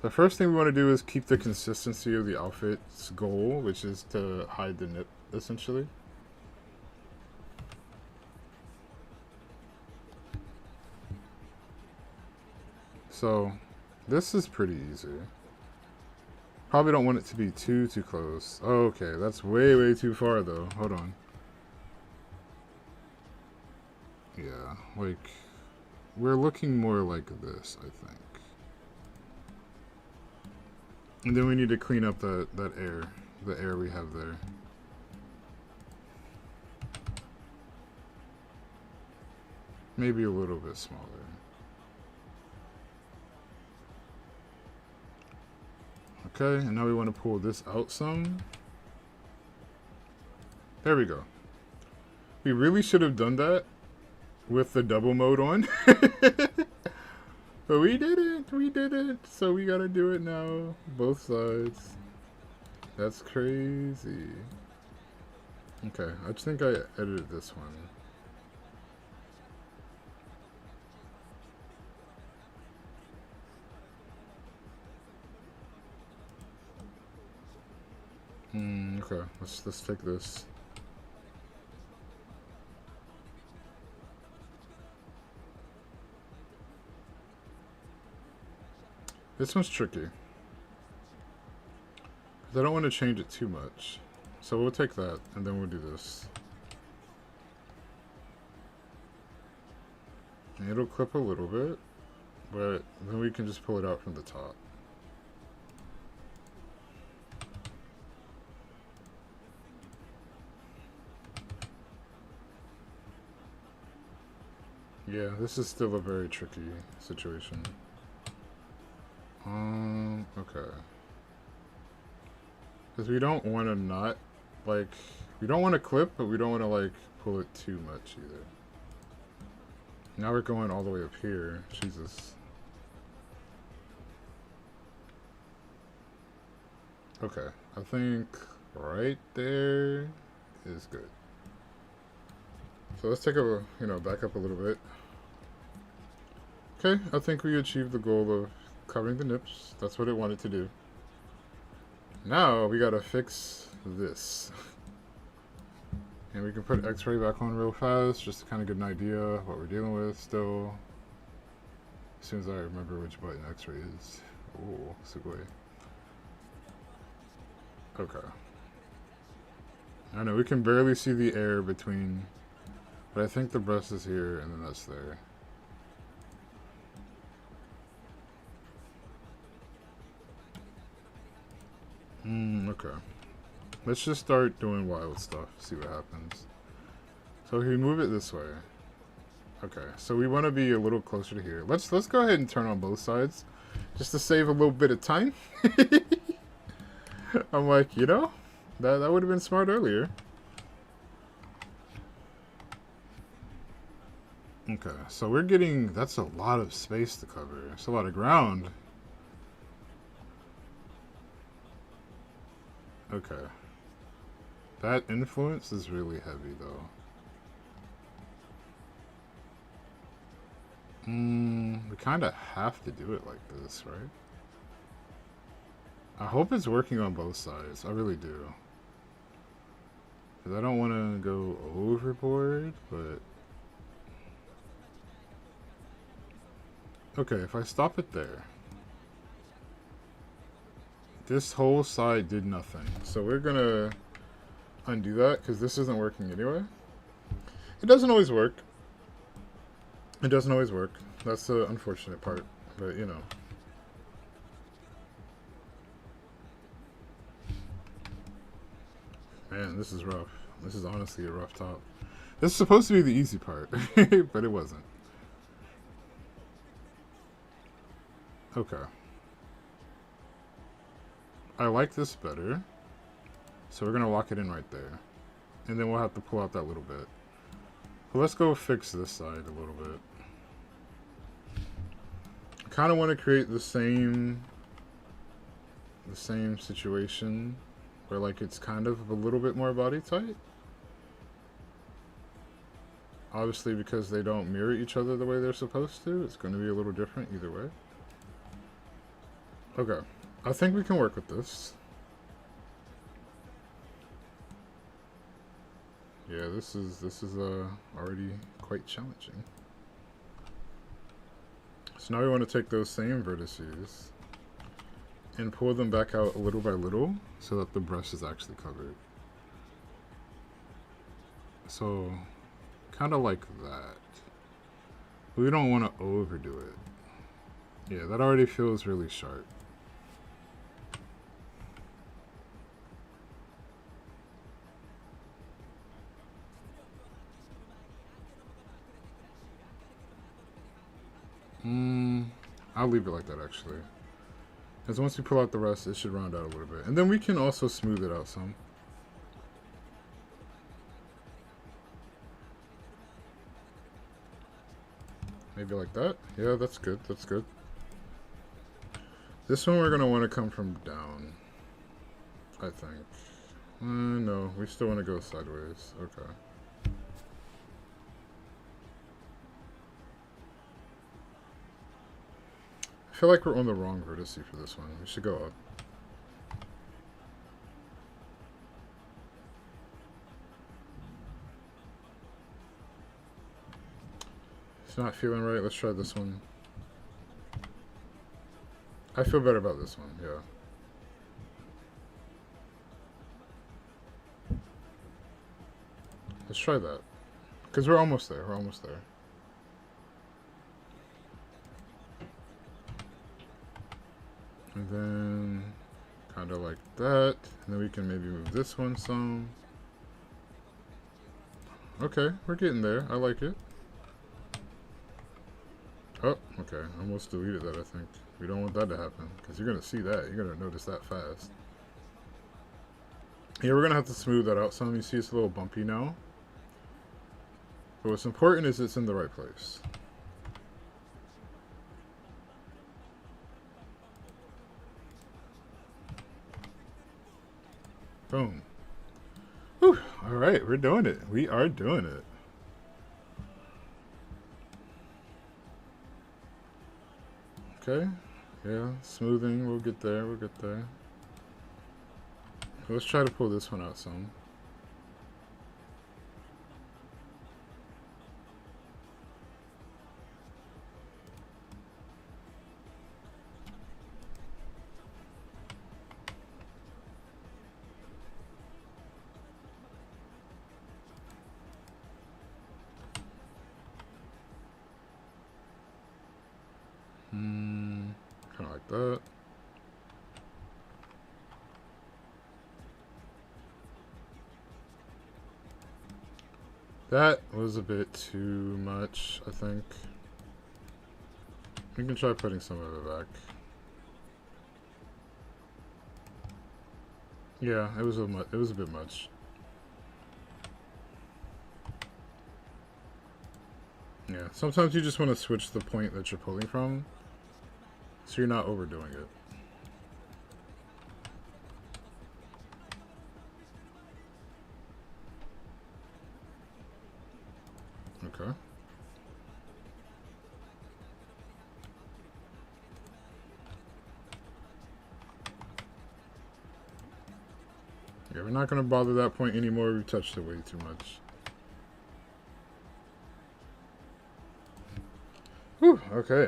The first thing we want to do is keep the consistency of the outfit's goal, which is to hide the nip, essentially. So, this is pretty easy. Probably don't want it to be too close. Oh, okay, that's way too far though. Hold on. Yeah, like, we're looking more like this, I think. And then we need to clean up the air we have there. Maybe a little bit smaller. Okay, and now we want to pull this out some. There we go. We really should have done that with the double mode on. But we didn't, so we gotta do it now. Both sides. That's crazy. Okay, I just think I edited this one. Okay, let's take this. This one's tricky. Because I don't want to change it too much. So we'll take that, and then we'll do this. And it'll clip a little bit, but then we can just pull it out from the top. Yeah, this is still a very tricky situation. Okay. Because we don't want to not, like, we don't want to clip, but we don't want to, like, pull it too much either. Now we're going all the way up here. Jesus. Okay, I think right there is good. So let's take a, back up a little bit. Okay, I think we achieved the goal of covering the nips. That's what it wanted to do. Now we gotta fix this. And we can put X-ray back on real fast, just to kind of get an idea of what we're dealing with still. As soon as I remember which button X-ray is. Oh, sugoi. Okay. I know, we can barely see the air between, but I think the breast is here and then that's there. Okay. Let's just start doing wild stuff, see what happens. So if we move it this way. Okay, so we want to be a little closer to here. Let's go ahead and turn on both sides, just to save a little bit of time. I'm like, that would have been smart earlier. Okay, so we're getting, that's a lot of space to cover. It's a lot of ground. Okay. That influence is really heavy, though. We kind of have to do it like this, right? I hope it's working on both sides. I really do. Because I don't want to go overboard, but... Okay, if I stop it there... This whole side did nothing. So we're gonna undo that because this isn't working anyway. It doesn't always work. It doesn't always work. That's the unfortunate part. But, Man, this is rough. This is honestly a rough top. This is supposed to be the easy part, but it wasn't. Okay. I like this better. So we're going to lock it in right there. And then we'll have to pull out that little bit. But let's go fix this side a little bit. I kind of want to create the same situation where like it's kind of a little bit more body tight. Obviously because they don't mirror each other the way they're supposed to, it's going to be a little different either way. Okay. I think we can work with this. Yeah, this is already quite challenging. So now we want to take those same vertices and pull them back out little by little so that the brush is actually covered. So kind of like that. We don't want to overdo it. Yeah, that already feels really sharp. I'll leave it like that actually. Because once we pull out the rest, it should round out a little bit. And then we can also smooth it out some. Maybe like that. Yeah, that's good. That's good. This one we're going to want to come from down, I think. No, we still want to go sideways. Okay. I feel like we're on the wrong vertex for this one. We should go up. It's not feeling right. Let's try this one. I feel better about this one, yeah. Let's try that. Because we're almost there. We're almost there. And then kind of like that. And then we can maybe move this one some. Okay, we're getting there. I like it. Oh, okay. I almost deleted that, I think. We don't want that to happen. Because you're going to see that. You're going to notice that fast. Yeah, we're going to have to smooth that out some. You see it's a little bumpy now. But what's important is it's in the right place. Boom. Whew. All right, we're doing it. We are doing it. Okay. Yeah, smoothing. We'll get there. We'll get there. Let's try to pull this one out some. Kind of like that. That was a bit too much, I think. We can try putting some of it back. Yeah, it was a bit much. Yeah, sometimes you just want to switch the point that you're pulling from, so you're not overdoing it. Okay. Yeah, we're not going to bother that point anymore. We touched it way too much. Whew, okay.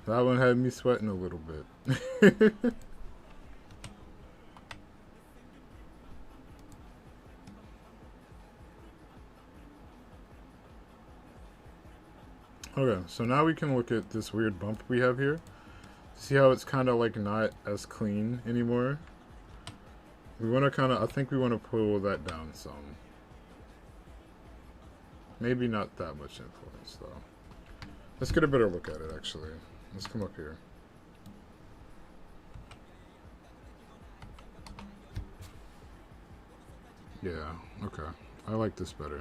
That one had me sweating a little bit. Okay, so now we can look at this weird bump we have here. See how it's kind of like not as clean anymore? We want to kind of, I think we want to pull that down some. Maybe not that much influence, though. Let's get a better look at it, actually. Let's come up here. Yeah, okay. I like this better.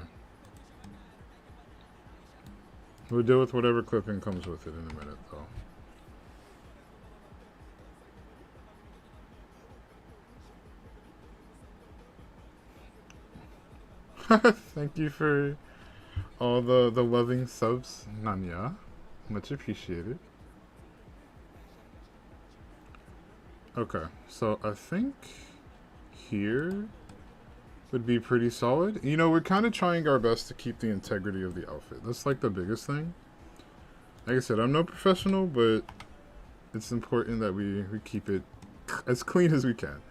We'll deal with whatever clipping comes with it in a minute, though. Thank you for all the loving subs, Nanya. Much appreciated. Okay, so I think here would be pretty solid. You know, we're kind of trying our best to keep the integrity of the outfit. That's like the biggest thing. Like I said, I'm no professional, but it's important that we keep it as clean as we can.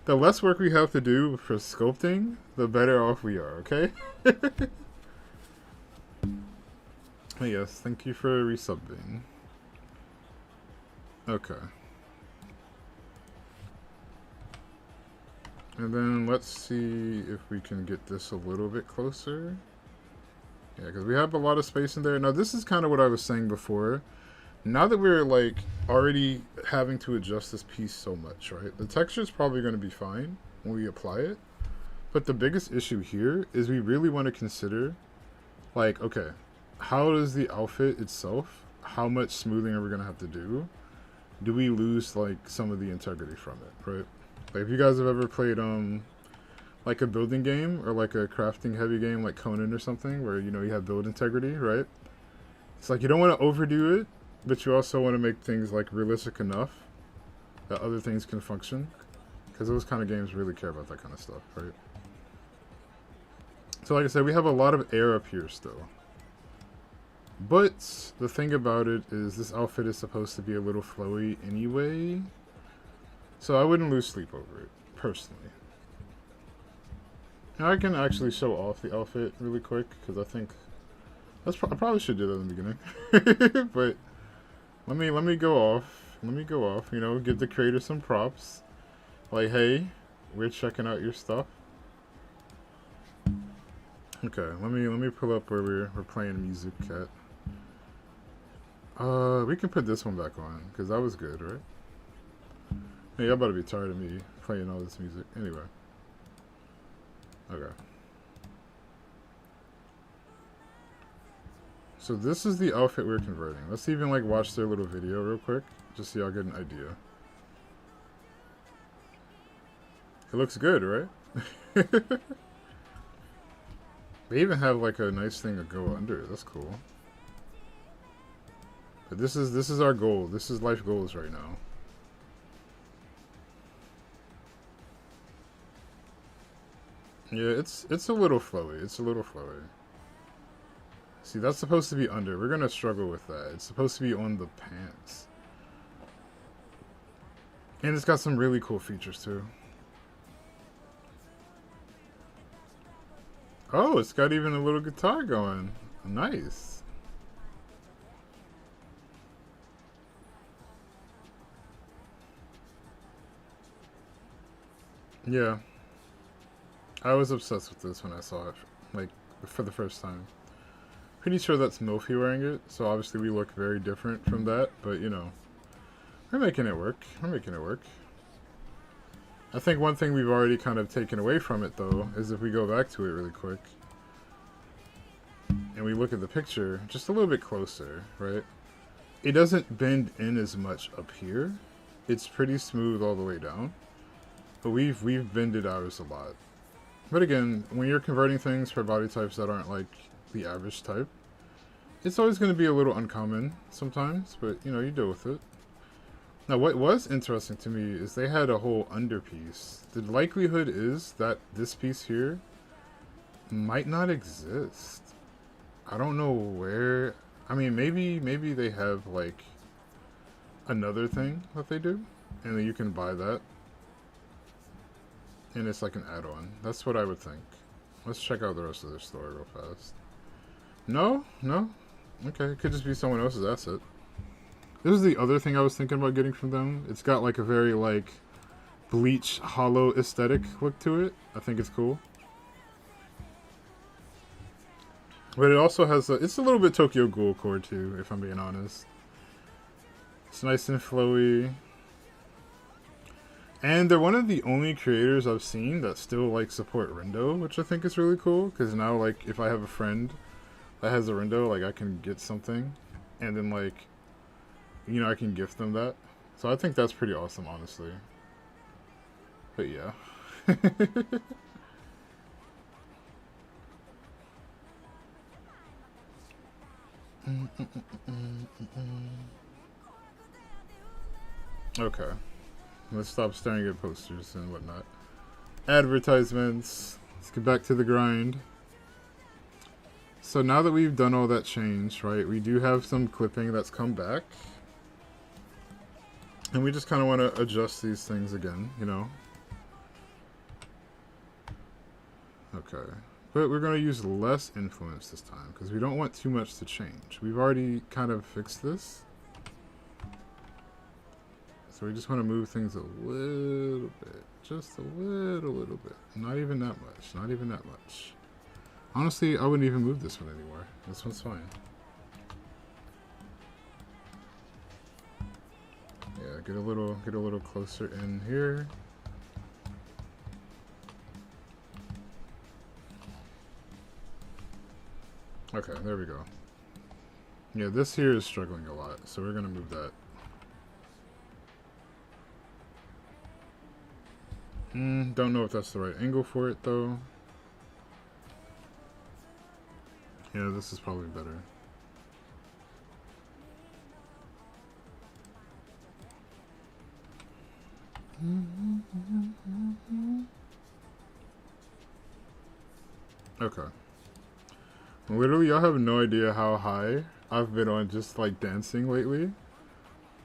The less work we have to do for sculpting, the better off we are, okay? Yes, thank you for resubbing. Okay. And then let's see if we can get this a little bit closer. Yeah, because we have a lot of space in there. Now, this is kind of what I was saying before. Now that we're, like, already having to adjust this piece so much, right? The texture is probably going to be fine when we apply it. But the biggest issue here is we really want to consider, like, okay, how does the outfit itself, how much smoothing are we going to have to do? Do we lose, like, some of the integrity from it, right? Like, if you guys have ever played, like a building game or like a crafting heavy game like Conan or something where, you know, you have build integrity, right? It's like you don't want to overdo it, but you also want to make things like realistic enough that other things can function. Because those kind of games really care about that kind of stuff, right? So like I said, we have a lot of air up here still. But the thing about it is this outfit is supposed to be a little flowy anyway. So I wouldn't lose sleep over it, personally. Now I can actually show off the outfit really quick, because I think that's I probably should do that in the beginning. But let me go off. Let me go off. You know, give the creator some props. Like, hey, we're checking out your stuff. Okay, let me pull up where we're playing music at. We can put this one back on, because that was good, right? Hey, y'all about to be tired of me playing all this music. Anyway. Okay. So this is the outfit we're converting. Let's even like watch their little video real quick, just so y'all get an idea. It looks good, right? They even have like a nice thing to go under. That's cool. But this is our goal. This is life goals right now. Yeah, it's a little flowy. It's a little flowy. See, that's supposed to be under. We're gonna struggle with that. It's supposed to be on the pants. And it's got some really cool features too. Oh, it's got even a little guitar going. Nice. Yeah. I was obsessed with this when I saw it, like, for the first time. Pretty sure that's Milfy wearing it, so obviously we look very different from that, but, you know, we're making it work. We're making it work. I think one thing we've already kind of taken away from it, though, is if we go back to it really quick, and we look at the picture just a little bit closer, right? It doesn't bend in as much up here. It's pretty smooth all the way down, but we've bended ours a lot. But again, when you're converting things for body types that aren't like the average type, it's always going to be a little uncommon sometimes, but you know, you deal with it. Now, what was interesting to me is they had a whole underpiece. The likelihood is that this piece here might not exist. I don't know where. I mean, maybe they have like another thing that they do, and then you can buy that. And it's like an add-on. That's what I would think. Let's check out the rest of their store real fast. No? No? Okay, it could just be someone else's asset. This is the other thing I was thinking about getting from them. It's got like a very like bleach hollow aesthetic look to it. I think it's cool. But it also has it's a little bit Tokyo Ghoul core too, if I'm being honest. It's nice and flowy. And they're one of the only creators I've seen that still like support Rendo, which I think is really cool. Because now, like, if I have a friend that has a Rendo, like, I can get something, and then like, you know, I can gift them that. So I think that's pretty awesome, honestly. But yeah. Okay. Let's stop staring at posters and whatnot. Advertisements. Let's get back to the grind. So now that we've done all that change, right, we do have some clipping that's come back. And we just kind of want to adjust these things again, you know. Okay. But we're going to use less influence this time because we don't want too much to change. We've already kind of fixed this. So we just want to move things a little bit. Just a little bit. Not even that much. Not even that much. Honestly, I wouldn't even move this one anymore. This one's fine. Yeah, get a little closer in here. Okay, there we go. Yeah, this here is struggling a lot, so we're gonna move that. Don't know if that's the right angle for it though. Yeah, this is probably better. Okay. Literally, y'all have no idea how high I've been on just like dancing lately.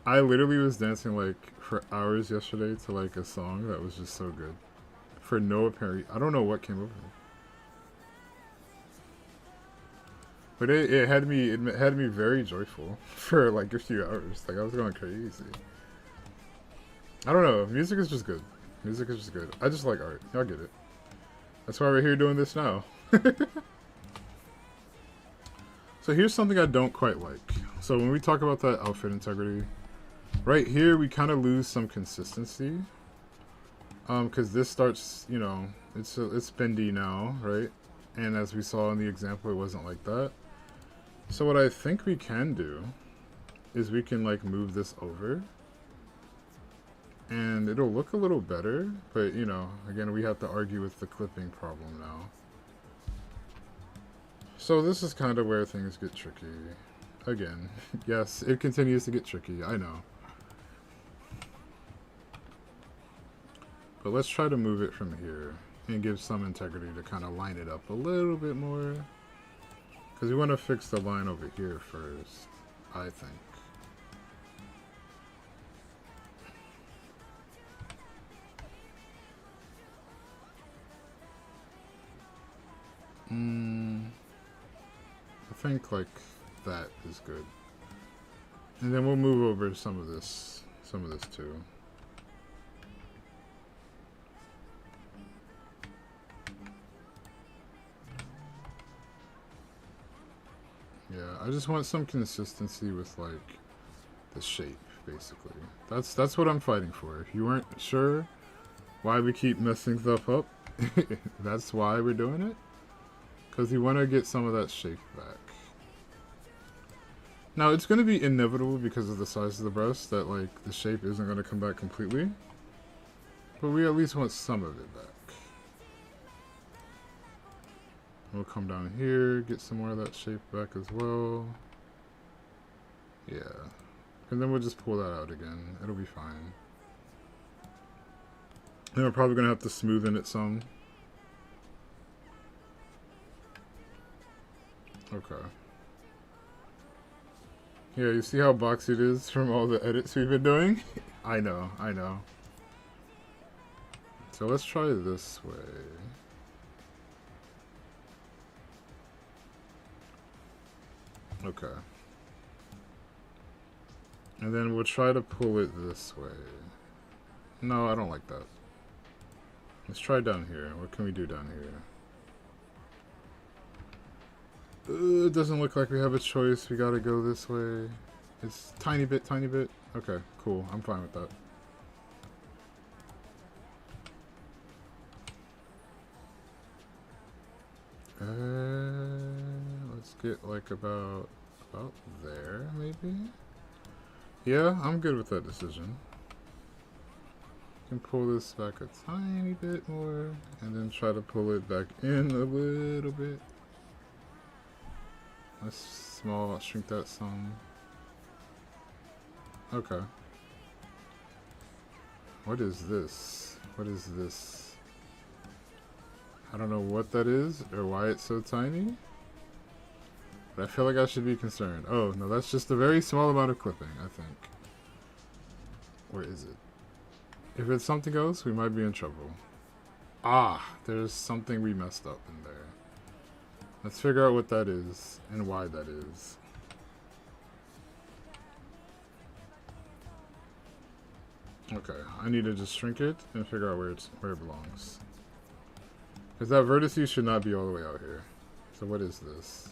I literally was dancing like for hours yesterday to like a song that was just so good. For no apparent, I don't know what came over me. But it had me very joyful for like a few hours. Like I was going crazy. I don't know. Music is just good. Music is just good. I just like art. Y'all get it. That's why we're here doing this now. So here's something I don't quite like. So when we talk about that outfit integrity, right here we kind of lose some consistency. Because this starts, you know, it's bendy now, right? And as we saw in the example, it wasn't like that. So what I think we can do is we can like move this over. And it'll look a little better, but you know, again, we have to argue with the clipping problem now. So this is kind of where things get tricky. Again, yes, it continues to get tricky, I know. But let's try to move it from here and give some integrity to kind of line it up a little bit more. Because we want to fix the line over here first, I think. I think like that is good. And then we'll move over some of this too. Yeah, I just want some consistency with like the shape, basically. That's what I'm fighting for. If you weren't sure why we keep messing stuff up, that's why we're doing it. Because you want to get some of that shape back. Now, it's going to be inevitable because of the size of the breast that, like, the shape isn't going to come back completely. But we at least want some of it back. We'll come down here, get some more of that shape back as well. Yeah. And then we'll just pull that out again. It'll be fine. Then we're probably going to have to smoothen it some. Okay. Yeah, you see how boxy it is from all the edits we've been doing? I know, I know. So let's try this way. Okay. And then we'll try to pull it this way. No, I don't like that. Let's try down here. What can we do down here? It doesn't look like we have a choice. We gotta go this way. It's tiny bit, tiny bit. Okay, cool. I'm fine with that. Let's get like about there, maybe? Yeah, I'm good with that decision. Can pull this back a tiny bit more, and then try to pull it back in a little bit. Let's shrink that some. Okay. What is this? What is this? I don't know what that is, or why it's so tiny. But I feel like I should be concerned. Oh, no, that's just a very small amount of clipping, I think. Where is it? If it's something else, we might be in trouble. Ah, there's something we messed up in there. Let's figure out what that is, and why that is. Okay, I need to just shrink it and figure out where it belongs. Because that vertice should not be all the way out here. So what is this?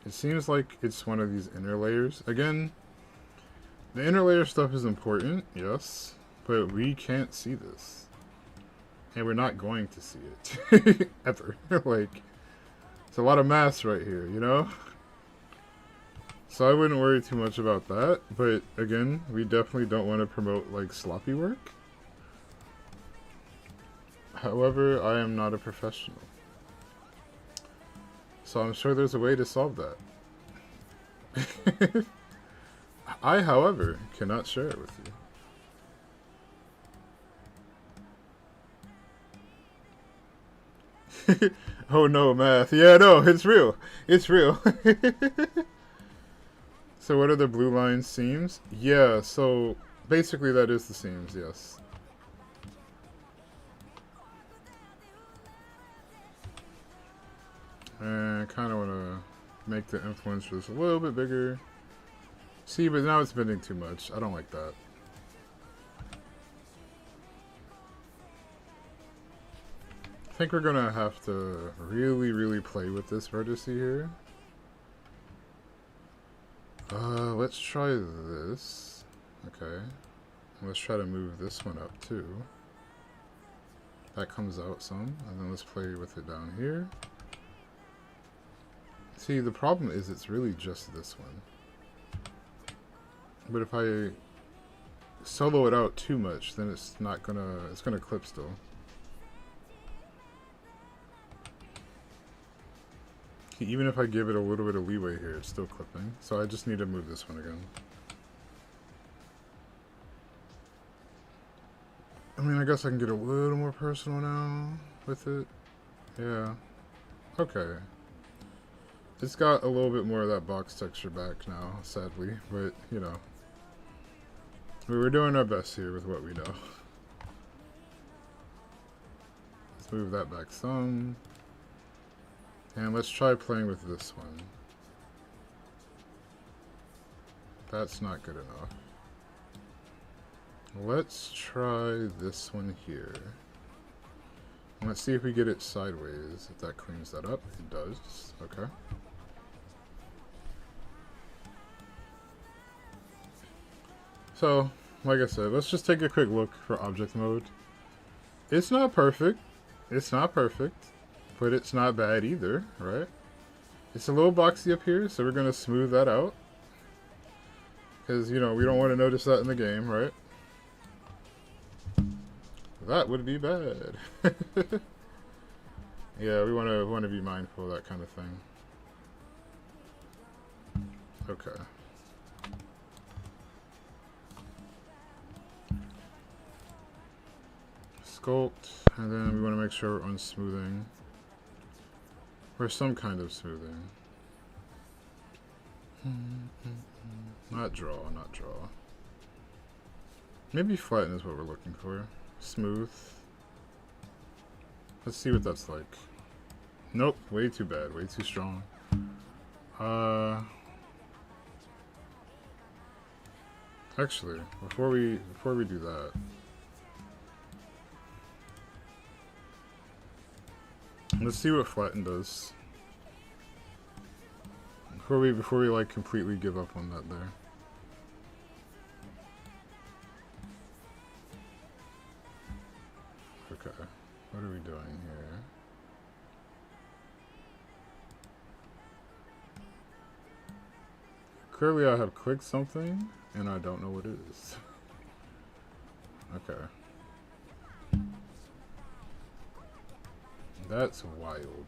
It seems like it's one of these inner layers. Again, the inner layer stuff is important, yes, but we can't see this. And we're not going to see it. Ever. Like, it's a lot of mass right here, you know? So I wouldn't worry too much about that, but again, we definitely don't want to promote like sloppy work. However, I am not a professional. So I'm sure there's a way to solve that. I, however, cannot share it with you. Oh no, math. Yeah, no, it's real. It's real. So what are the blue line seams? Yeah, so basically that is the seams, yes. And I kind of want to make the influence just a little bit bigger. See, but now it's bending too much. I don't like that. I think we're going to have to really, really play with this vertex here. Let's try this. Okay. Let's try to move this one up too. That comes out some. And then let's play with it down here. See, the problem is it's really just this one. But if I solo it out too much, then it's gonna clip still. Even if I give it a little bit of leeway here, it's still clipping. So I just need to move this one again. I mean, I guess I can get a little more personal now with it. Yeah. Okay. It's got a little bit more of that box texture back now, sadly. But, you know. We're doing our best here with what we know. Let's move that back some. And let's try playing with this one. That's not good enough. Let's try this one here. And let's see if we get it sideways. If that cleans that up. It does. Okay. So, like I said, let's just take a quick look for object mode. It's not perfect. It's not perfect. But it's not bad either, right? It's a little boxy up here, so we're going to smooth that out. Because, you know, we don't want to notice that in the game, right? That would be bad. Yeah, we want to be mindful of that kind of thing. Okay. Sculpt, and then we want to make sure we're on smoothing. Or some kind of smoothing. Not draw, not draw. Maybe flatten is what we're looking for. Smooth. Let's see what that's like. Nope, way too bad, way too strong. Actually, before we do that, let's see what flatten does. Before we like completely give up on that there. Okay, what are we doing here? Clearly I have clicked something and I don't know what it is. Okay. That's wild.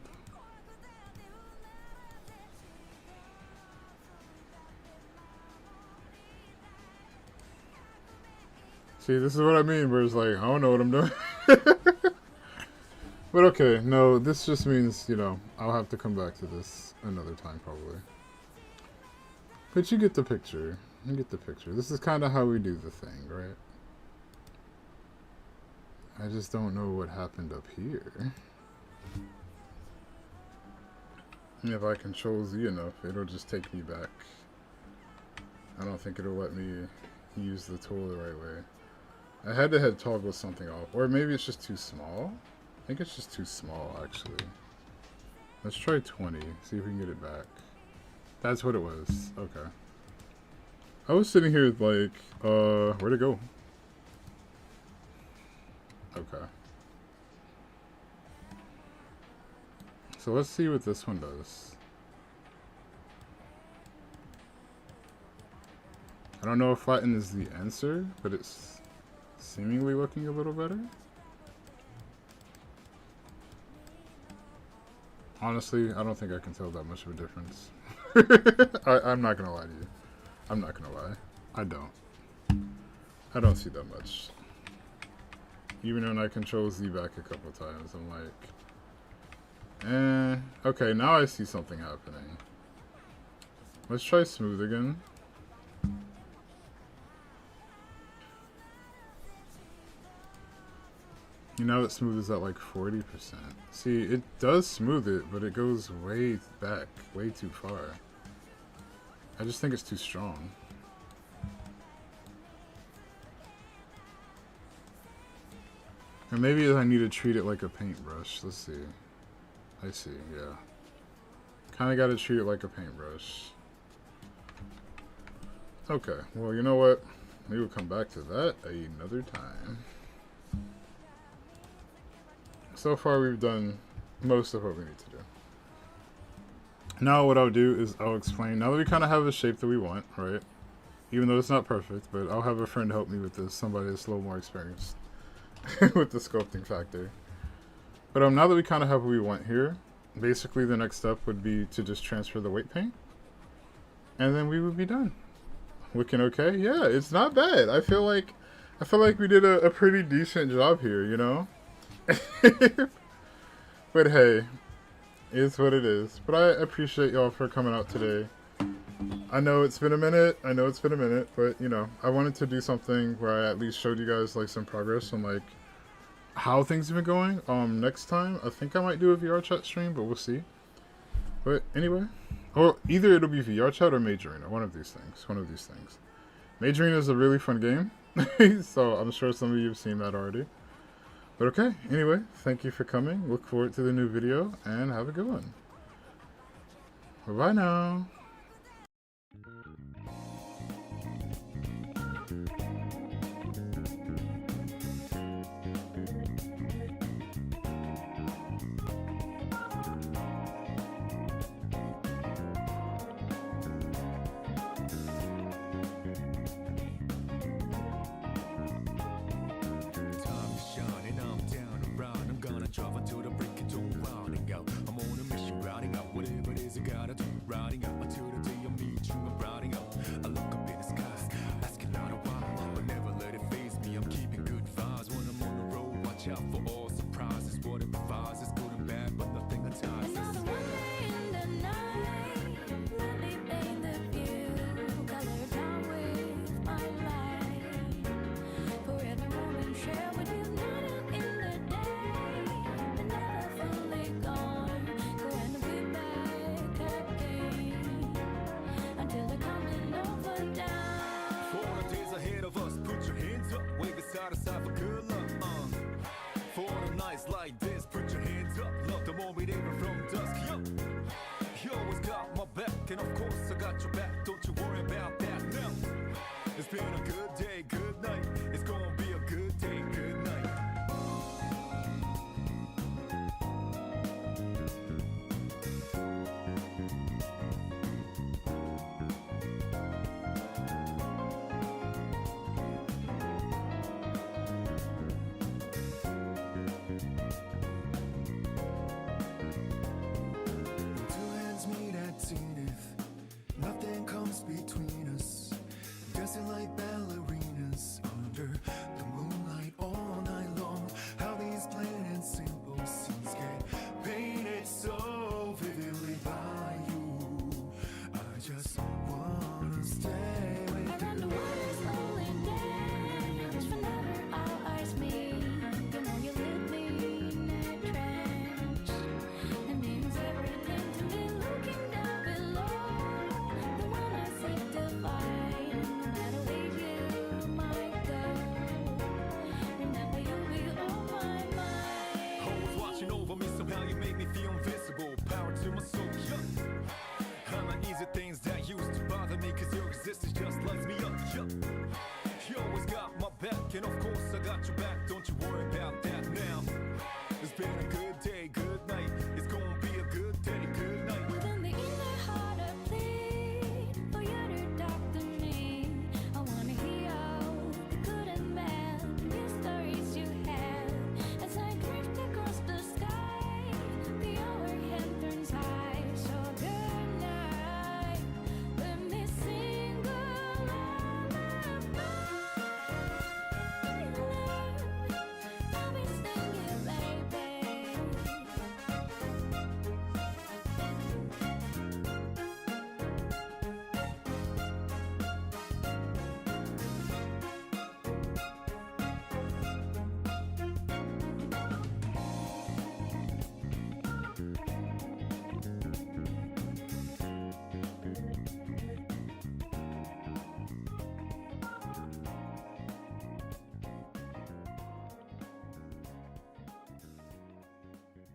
See, this is what I mean, where it's like, I don't know what I'm doing. But okay, no, this just means, you know, I'll have to come back to this another time probably. But you get the picture. You get the picture. This is kind of how we do the thing, right? I just don't know what happened up here. If I control Z enough, it'll just take me back. I don't think it'll let me use the tool the right way. I had to have toggled something off. Or maybe it's just too small. I think it's just too small, actually. Let's try 20. See if we can get it back. That's what it was. Okay. I was sitting here like, where'd it go? Okay. So let's see what this one does. I don't know if flatten is the answer, but it's seemingly looking a little better. Honestly, I don't think I can tell that much of a difference. I'm not gonna lie to you. I'm not gonna lie. I don't see that much. Even when I control Z back a couple times, I'm like, okay, now I see something happening. Let's try smooth again. You know, it smooths at like 40%. See, it does smooth it, but it goes way back, way too far. I just think it's too strong. Or maybe I need to treat it like a paintbrush. Let's see. I see, yeah. Kinda gotta treat it like a paintbrush. Okay, well, you know what? Maybe we'll come back to that another time. So far, we've done most of what we need to do. Now what I'll do is I'll explain. Now that we kind of have the shape that we want, right? Even though it's not perfect, but I'll have a friend help me with this. Somebody that's a little more experienced with the sculpting factor. But now that we kind of have what we want here, basically the next step would be to just transfer the weight paint. And then we would be done. Looking okay? Yeah, it's not bad. I feel like we did a pretty decent job here, you know? But hey, it's what it is. But I appreciate y'all for coming out today. I know it's been a minute, but you know, I wanted to do something where I at least showed you guys like some progress on like how things have been going. Next time I think I might do a VR chat stream, but we'll see. But anyway, or either it'll be VR chat or Mage Arena, one of these things. Mage Arena is a really fun game. So I'm sure some of you have seen that already. But okay, anyway, thank you for coming. Look forward to the new video, and have a good one. Bye-bye now. Drive until the break of dawn, rounding out. I'm on a mission, routing out whatever it is I gotta do. Routing out until the day I meet you. I'm routing out. I look up in the skies, asking out a while, but never let it faze me. I'm keeping good vibes when I'm on the road. Watch out for all surprises. What it provides is good and bad, but nothing entices. Another way in the night, let me paint the view. Color down with my light. For every moment share with you, not out in the day. it's like this. Put your hands up, love the moment even from dusk. Yo, you always got my back, and of course I got your back. Don't you worry about that now. It's been a good